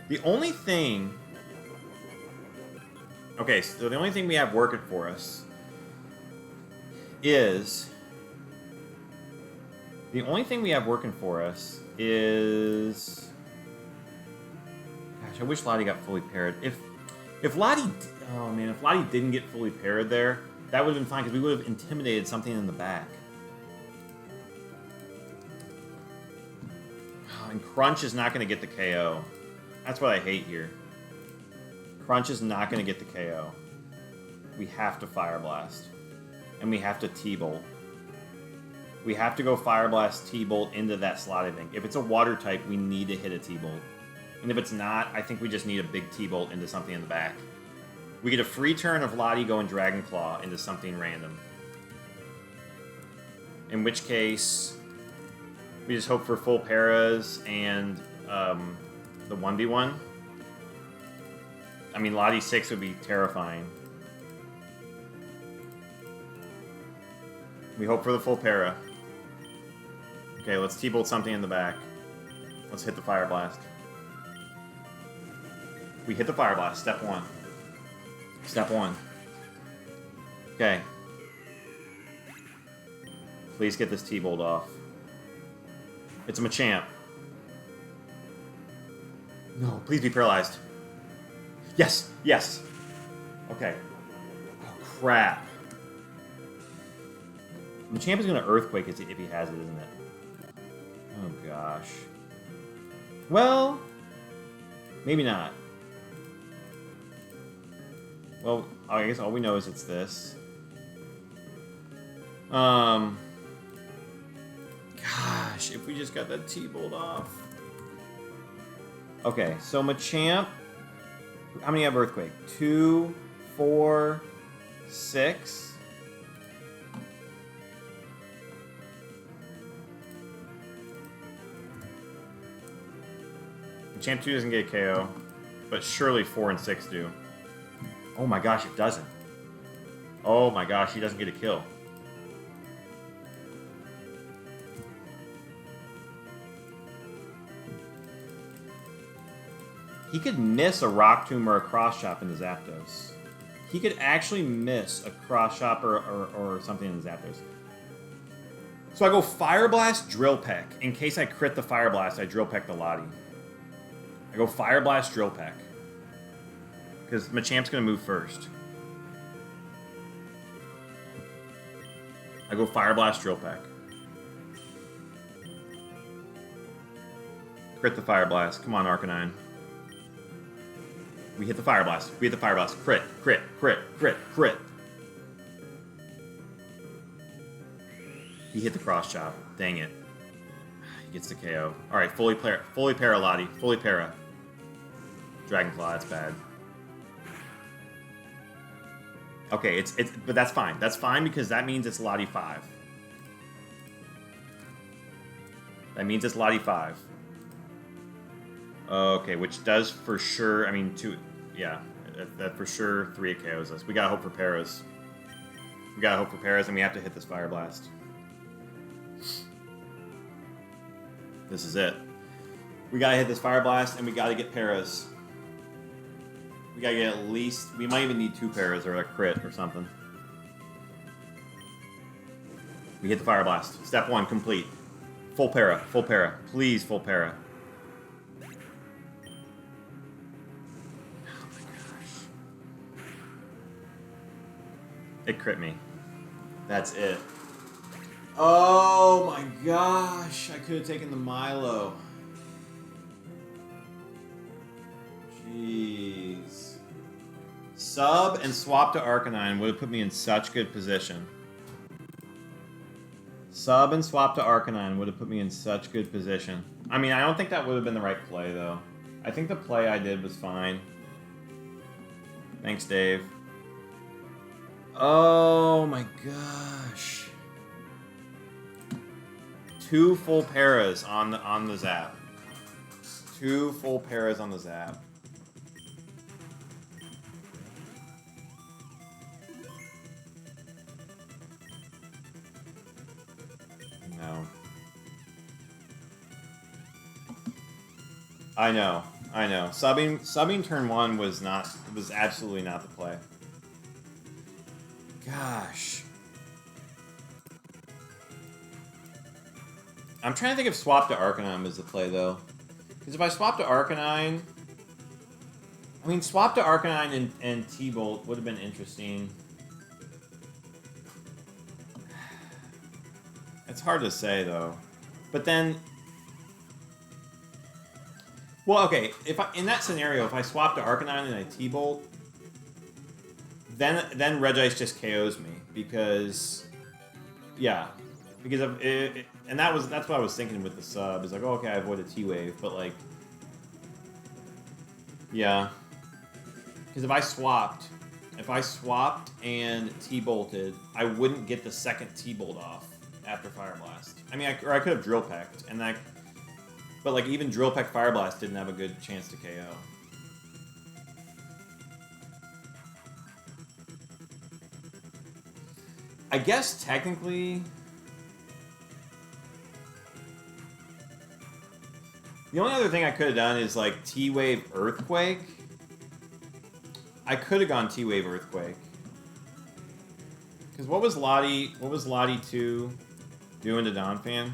The only thing... Okay, so the only thing we have working for us is... The only thing we have working for us is... Gosh, I wish Lottie got fully paired. If Lottie... Oh, man, if Lottie didn't get fully paired there, that would have been fine, because we would have intimidated something in the back. And Crunch is not going to get the KO. That's what I hate here. Crunch is not going to get the KO. We have to Fire Blast. And we have to T-Bolt. We have to go Fire Blast, T-Bolt into that slotted thing. If it's a water type, we need to hit a T-Bolt. And if it's not, I think we just need a big T-Bolt into something in the back. We get a free turn of Lottie going Dragon Claw into something random. In which case... We just hope for full paras and the 1v1. I mean, Lottie 6 would be terrifying. We hope for the full para. Okay, let's T-bolt something in the back. Let's hit the Fire Blast. We hit the Fire Blast. Step 1. Step 1. Okay. Please get this T-bolt off. It's a Machamp. No, please be paralyzed. Yes! Yes! Okay. Oh, crap. Machamp is going to Earthquake if he has it, isn't it? Oh, gosh. Well, maybe not. Well, I guess all we know is it's this. Gosh, if we just got that T-bolt off. Okay, so Machamp. How many have Earthquake? 2, 4, 6. Machamp 2 doesn't get a KO, but surely 4 and 6 do. Oh my gosh, it doesn't. Oh my gosh, he doesn't get a kill. He could miss a Rock Tomb or a Cross Chop in the Zapdos. He could actually miss a Cross Chop or something in the Zapdos. So I go Fire Blast, Drill Peck. In case I crit the Fire Blast, I Drill Peck the Lottie. I go Fire Blast, Drill Peck. Because Machamp's going to move first. I go Fire Blast, Drill Peck. Crit the Fire Blast. Come on, Arcanine. We hit the Fire Blast. We hit the Fire Blast. Crit, crit, crit, crit, crit. He hit the Cross Chop. Dang it. He gets the KO. Alright, fully para Lottie. Fully para. Dragon Claw, that's bad. Okay, but that's fine. That's fine because that means it's Lottie 5. That means it's Lottie 5. Okay, which does for sure, I mean, 2, yeah, that for sure 3 KOs us. We gotta hope for paras. We gotta hope for paras, and we have to hit this Fire Blast. This is it. We gotta hit this Fire Blast, and we gotta get paras. We gotta get at least, we might even need 2 paras or a crit or something. We hit the Fire Blast. Step 1 complete. Full para, full para. Please, full para. It crit me. That's it. Oh my gosh. I could have taken the Milo. Jeez. Sub and swap to Arcanine would have put me in such good position. Sub and swap to Arcanine would have put me in such good position. I mean, I don't think that would have been the right play, though. I think the play I did was fine. Thanks, Dave. Oh my gosh. 2 full paras on the Zap. 2 full paras on the Zap. No. I know. Subbing turn 1 was absolutely not the play. Gosh. I'm trying to think if swap to Arcanine was the play, though. Because if I swap to Arcanine... I mean, swap to Arcanine and T-Bolt would have been interesting. It's hard to say, though. But then... Well, okay, in that scenario, if I swap to Arcanine and I T-Bolt... Then Regice just KOs me because, yeah, because of it, and that's what I was thinking with the sub. Is like, oh, okay, I avoid a T-Wave, but like, yeah, because if I swapped and T-Bolted, I wouldn't get the second T-Bolt off after Fire Blast. I mean, I could have Drill Pecked, but like even Drill Peck Fire Blast didn't have a good chance to KO. I guess technically... The only other thing I could have done is like T-Wave Earthquake. I could have gone T-Wave Earthquake. Because what was Lottie 2 doing to Donphan?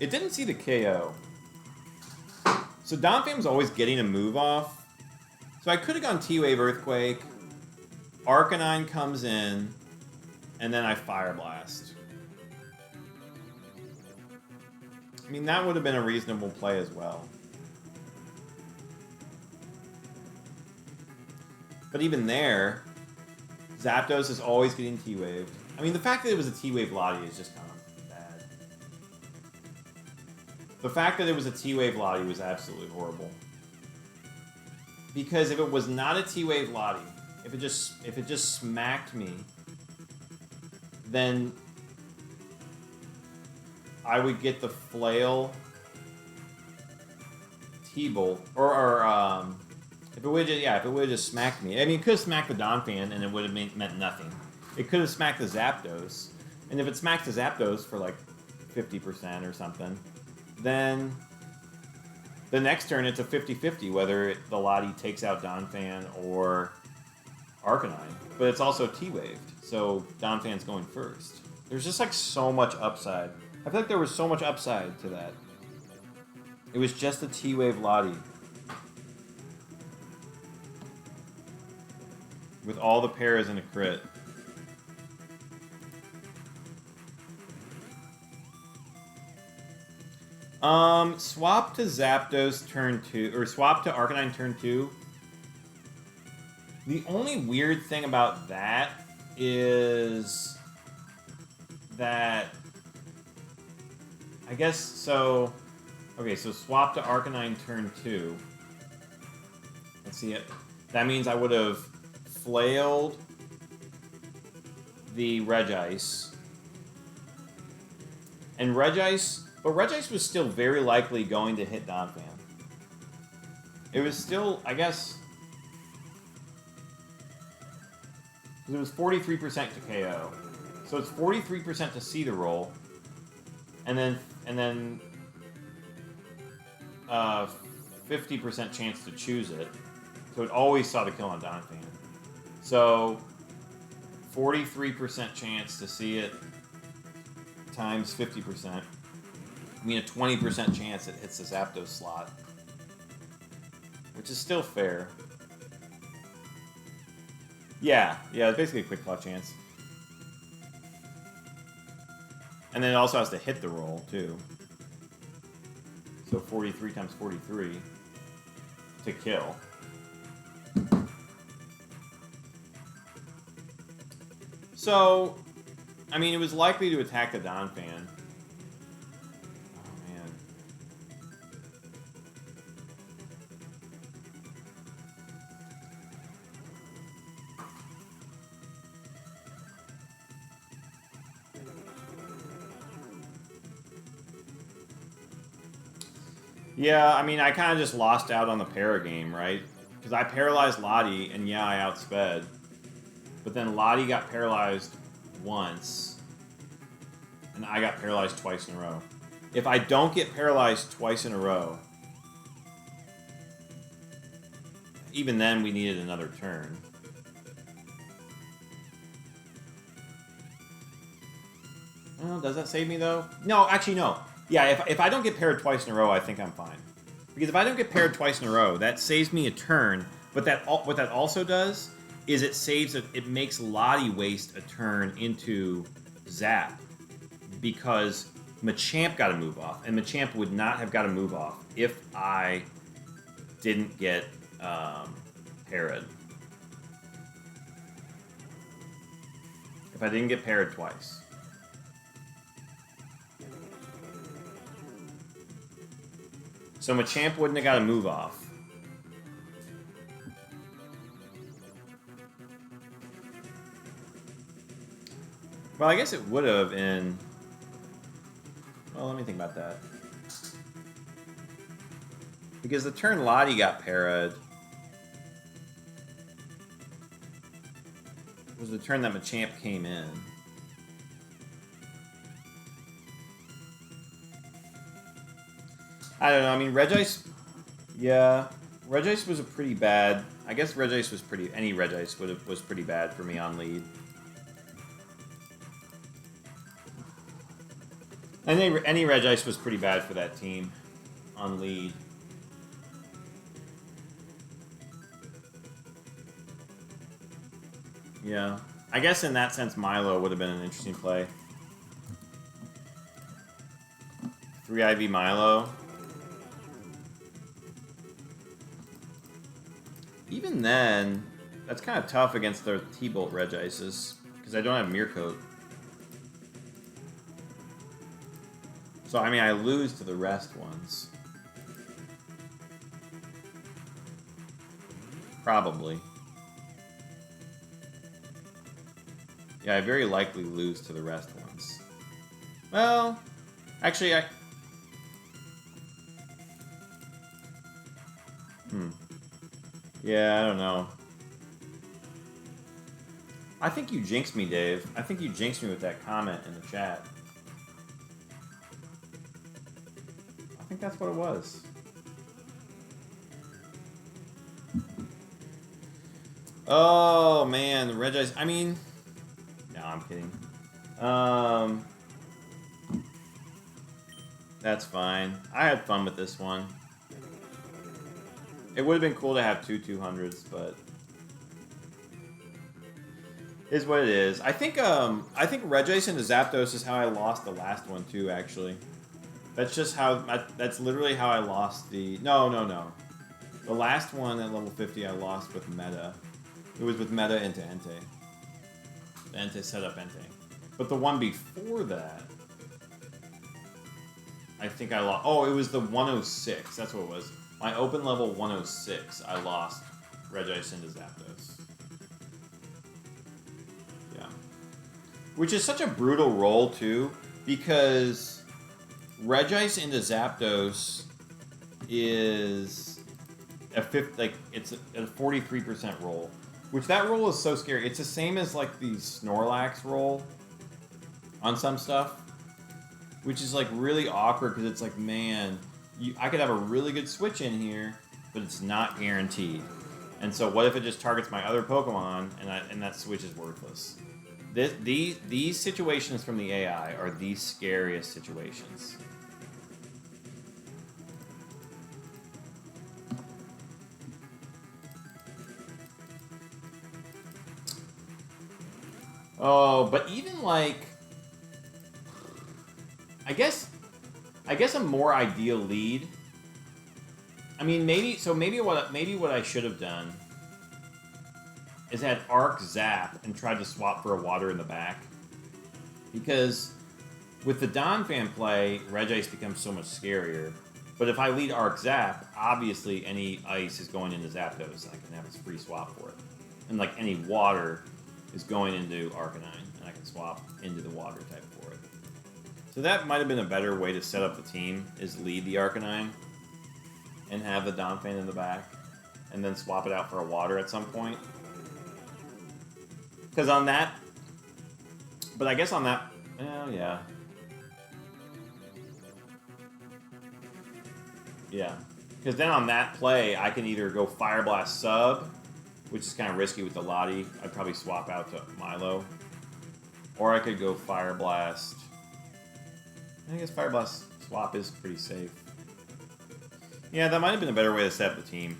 It didn't see the KO. So Donphan was always getting a move off. So I could have gone T-Wave Earthquake. Arcanine comes in. And then I Fire Blast. I mean, that would have been a reasonable play as well. But even there, Zapdos is always getting T-Waved. I mean, the fact that it was a T-Wave Lottie is just kind of bad. The fact that it was a T-Wave Lottie was absolutely horrible. Because if it was not a T-Wave Lottie, if it just smacked me, then I would get the Flail T-Bolt, or if it would have just smacked me. I mean, it could have smacked the Donphan, and it would have meant nothing. It could have smacked the Zapdos, and if it smacks the Zapdos for like 50% or something, then the next turn it's a 50-50 whether the Lottie takes out Donphan or Arcanine. But it's also T-Waved, so Donphan's going first. There's just like so much upside. I feel like there was so much upside to that. It was just a T-Wave Lottie. With all the paras and a crit. Swap to Zapdos turn 2, or swap to Arcanine turn 2. The only weird thing about that is that I guess so. Okay, so swap to Arcanine turn 2. Let's see it. That means I would have flailed the Regice. And Regice, but Regice was still very likely going to hit Donphan. It was still, I guess, it was 43% to KO. So it's 43% to see the roll. And then 50% chance to choose it. So it always saw the kill on Donphan. So 43% chance to see it times 50%. I mean a 20% chance it hits the Zapdos slot. Which is still fair. Yeah, it's basically a quick claw chance. And then it also has to hit the roll, too. So 43 times 43 to kill. So, I mean, it was likely to attack the Donphan. Oh, man. Yeah, I mean, I kind of just lost out on the para game, right? Because I paralyzed Lottie, and yeah, I outsped. But then Lottie got paralyzed once, and I got paralyzed twice in a row. If I don't get paralyzed twice in a row, even then we needed another turn. Oh, does that save me, though? No, actually, no. Yeah, if I don't get paired twice in a row, I think I'm fine. Because if I don't get paired twice in a row, that saves me a turn. But what that also does is it makes Lottie waste a turn into Zap. Because Machamp got a move off. And Machamp would not have got a move off if I didn't get parried. If I didn't get parried twice. So Machamp wouldn't have got a move off. Well, I guess it would have in... Well, let me think about that. Because the turn Lottie got parried... was the turn that Machamp came in. I don't know. I mean, Regice... Yeah. Regice was a pretty bad... I guess Regice was pretty... Any Regice was pretty bad for me on lead. Any Regice was pretty bad for that team on lead. Yeah. I guess in that sense, Milo would have been an interesting play. 3 IV Milo. Even then, that's kind of tough against their T-Bolt Regices, because I don't have Mirror Coat. So, I mean, I lose to the rest ones. Probably. Yeah, I very likely lose to the rest ones. Well, actually, Yeah, I don't know. I think you jinxed me, Dave. I think you jinxed me with that comment in the chat. I think that's what it was. Oh, man, the Regice... I mean... No, I'm kidding. That's fine. I had fun with this one. It would have been cool to have two 200s, but... Is what it is. I think Regice into Zapdos is how I lost the last one, too, actually. That's just how... That's literally how I lost the... No. The last one at level 50 I lost with Meta. It was with Meta into Entei. Entei set up Entei. But the one before that... I think I lost... Oh, it was the 106. That's what it was. My open level 106, I lost Regice into Zapdos. Yeah. Which is such a brutal roll, too, because Regice into Zapdos is it's a 43% roll. Which that roll is so scary. It's the same as like the Snorlax roll on some stuff. Which is like really awkward because it's like, man, I could have a really good switch in here, but it's not guaranteed. And so what if it just targets my other Pokemon and that switch is worthless? These situations from the AI are the scariest situations. Oh, but even like... I guess a more ideal lead. I mean, maybe what I should have done is had Arc Zap and tried to swap for a water in the back. Because with the Donphan play, Regice becomes so much scarier. But if I lead Arc Zap, obviously any ice is going into Zapdos, and I can have a free swap for it. And like any water is going into Arcanine, and I can swap into the water type for it. So that might have been a better way to set up the team, is lead the Arcanine and have the Donphan in the back, and then swap it out for a water at some point. Because on that... But I guess on that... Well, yeah. Yeah. Because then on that play, I can either go Fire Blast sub, which is kind of risky with the Lottie. I'd probably swap out to Milo. Or I could go Fire Blast... I guess Fire Blast swap is pretty safe. Yeah, that might have been a better way to set up the team.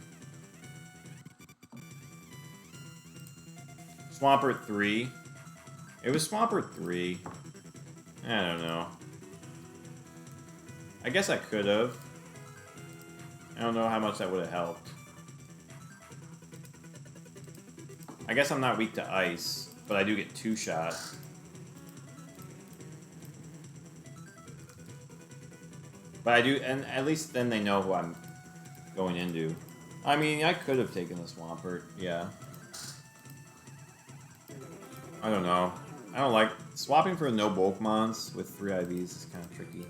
Swampert 3. It was Swampert 3. I don't know. I guess I could have. I don't know how much that would have helped. I guess I'm not weak to ice, but I do get 2-shot. But I do, and at least then they know who I'm going into. I mean, I could have taken the Swampert, yeah. I don't know. I don't like... Swapping for no Bulkmons with 3 IVs is kind of tricky.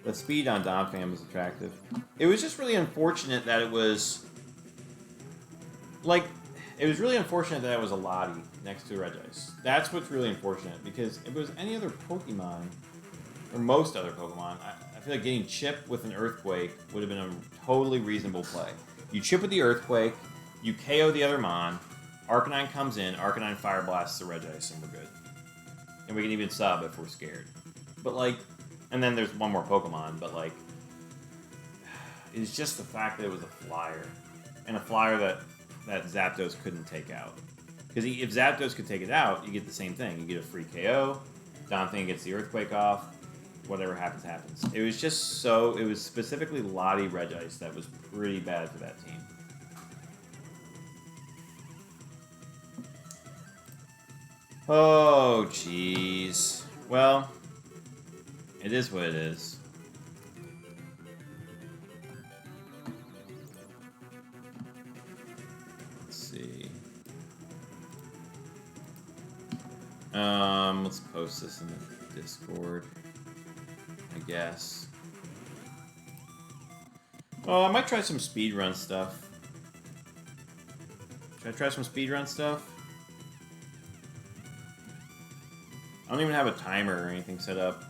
The speed on Donphan was attractive. It was just really unfortunate that it was... Like, it was really unfortunate that it was a Lottie next to Regice. That's what's really unfortunate, because if it was any other Pokemon, or most other Pokemon, I feel like getting Chip with an Earthquake would have been a totally reasonable play. You Chip with the Earthquake, you KO the other Mon, Arcanine comes in, Arcanine Fire Blasts the Regice, and we're good. And we can even sub if we're scared. But, like, and then there's one more Pokemon, but, like, it's just the fact that it was a Flyer. And a Flyer that Zapdos couldn't take out. Because if Zapdos could take it out, you get the same thing. You get a free KO, Donphan gets the Earthquake off, whatever happens, happens. It was just so... It was specifically Lottie Regice that was pretty bad for that team. Oh, jeez. Well, it is what it is. Let's see. Let's post this in the Discord, I guess. Oh, I might try some speedrun stuff. Should I try some speedrun stuff? I don't even have a timer or anything set up.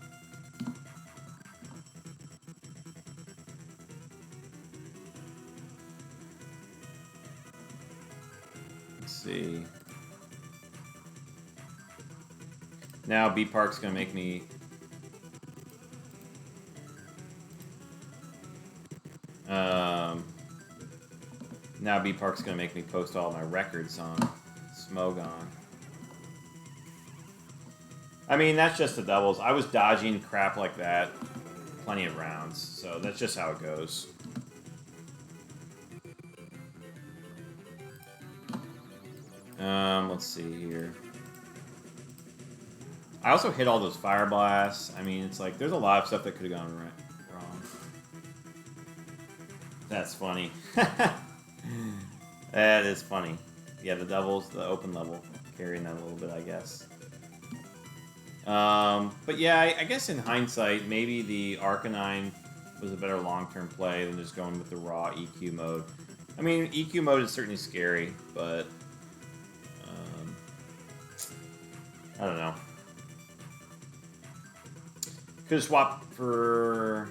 Let's see. Now B Park's gonna make me... Now B Park's gonna make me post all my records on Smogon. I mean, that's just the doubles. I was dodging crap like that plenty of rounds, so that's just how it goes. Let's see here. I also hit all those Fire Blasts. I mean, it's like, there's a lot of stuff that could have gone wrong. That's funny. That is funny. Yeah, the doubles, the open level, carrying that a little bit, I guess. But yeah, I guess in hindsight, maybe the Arcanine was a better long-term play than just going with the raw EQ mode. I mean, EQ mode is certainly scary, but I don't know. Could have swapped for...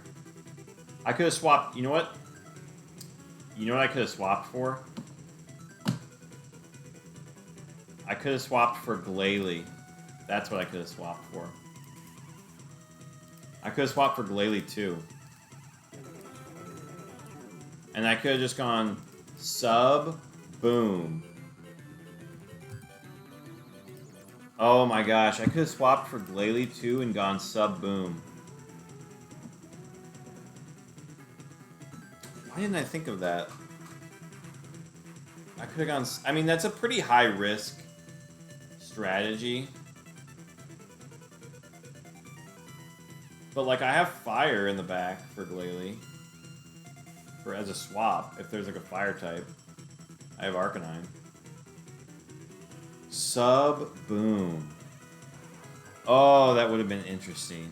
I could have swapped... You know what? You know what I could have swapped for? I could have swapped for Glalie. That's what I could have swapped for. I could have swapped for Glalie too. And I could have just gone sub, boom. Oh my gosh, I could have swapped for Glalie too and gone sub, boom. Why didn't I think of that? I could have gone... I mean, that's a pretty high risk strategy. But, like, I have fire in the back for Glalie. For as a swap, if there's, like, a fire type. I have Arcanine. Sub, boom. Oh, that would have been interesting.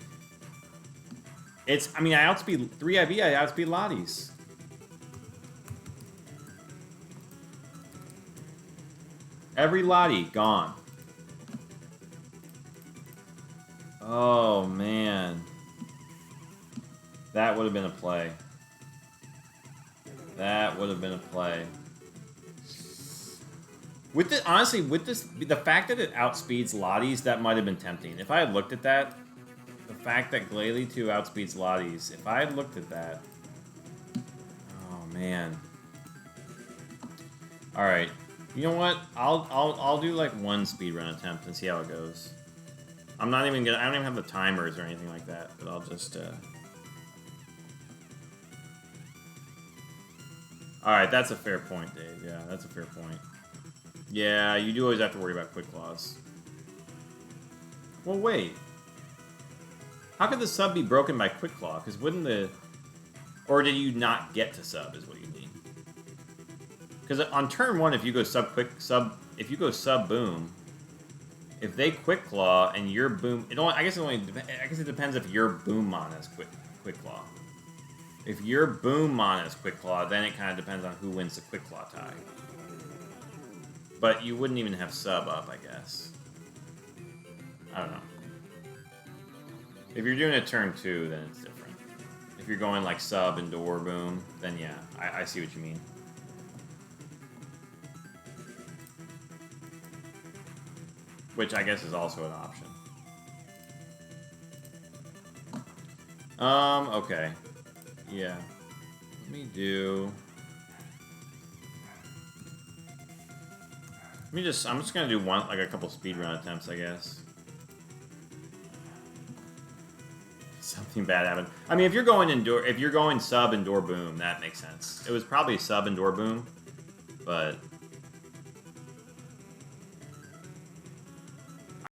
It's... I mean, I outspeed... 3 IV, I outspeed Lotties. Every Lottie, gone. Oh, man. That would have been a play. That would have been a play. With the, honestly, with this, the fact that it outspeeds Lotties, that might have been tempting. If I had looked at that, the fact that Glalie 2 outspeeds Lotties, if I had looked at that, oh man. All right, you know what? I'll do like one speedrun attempt and see how it goes. I'm not even gonna. I don't even have the timers or anything like that, but I'll just. All right, that's a fair point, Dave. Yeah, that's a fair point. Yeah, you do always have to worry about Quick Claws. Well, wait. How could the sub be broken by Quick Claw? Because wouldn't the... Or did you not get to sub, is what you mean? Because on turn 1, if you go if you go sub boom, if they Quick Claw and your boom... I guess it depends if your boom mon has Quick Claw. If your boom mon has Quick Claw, then it kind of depends on who wins the Quick Claw tie. But you wouldn't even have sub up, I guess. I don't know. If you're doing a turn 2, then it's different. If you're going like sub and door boom, then yeah, I see what you mean. Which I guess is also an option. Okay. Yeah. Let me do... I'm just gonna do like a couple speedrun attempts, I guess. Something bad happened. I mean, if you're going sub and door boom, that makes sense. It was probably sub and door boom, but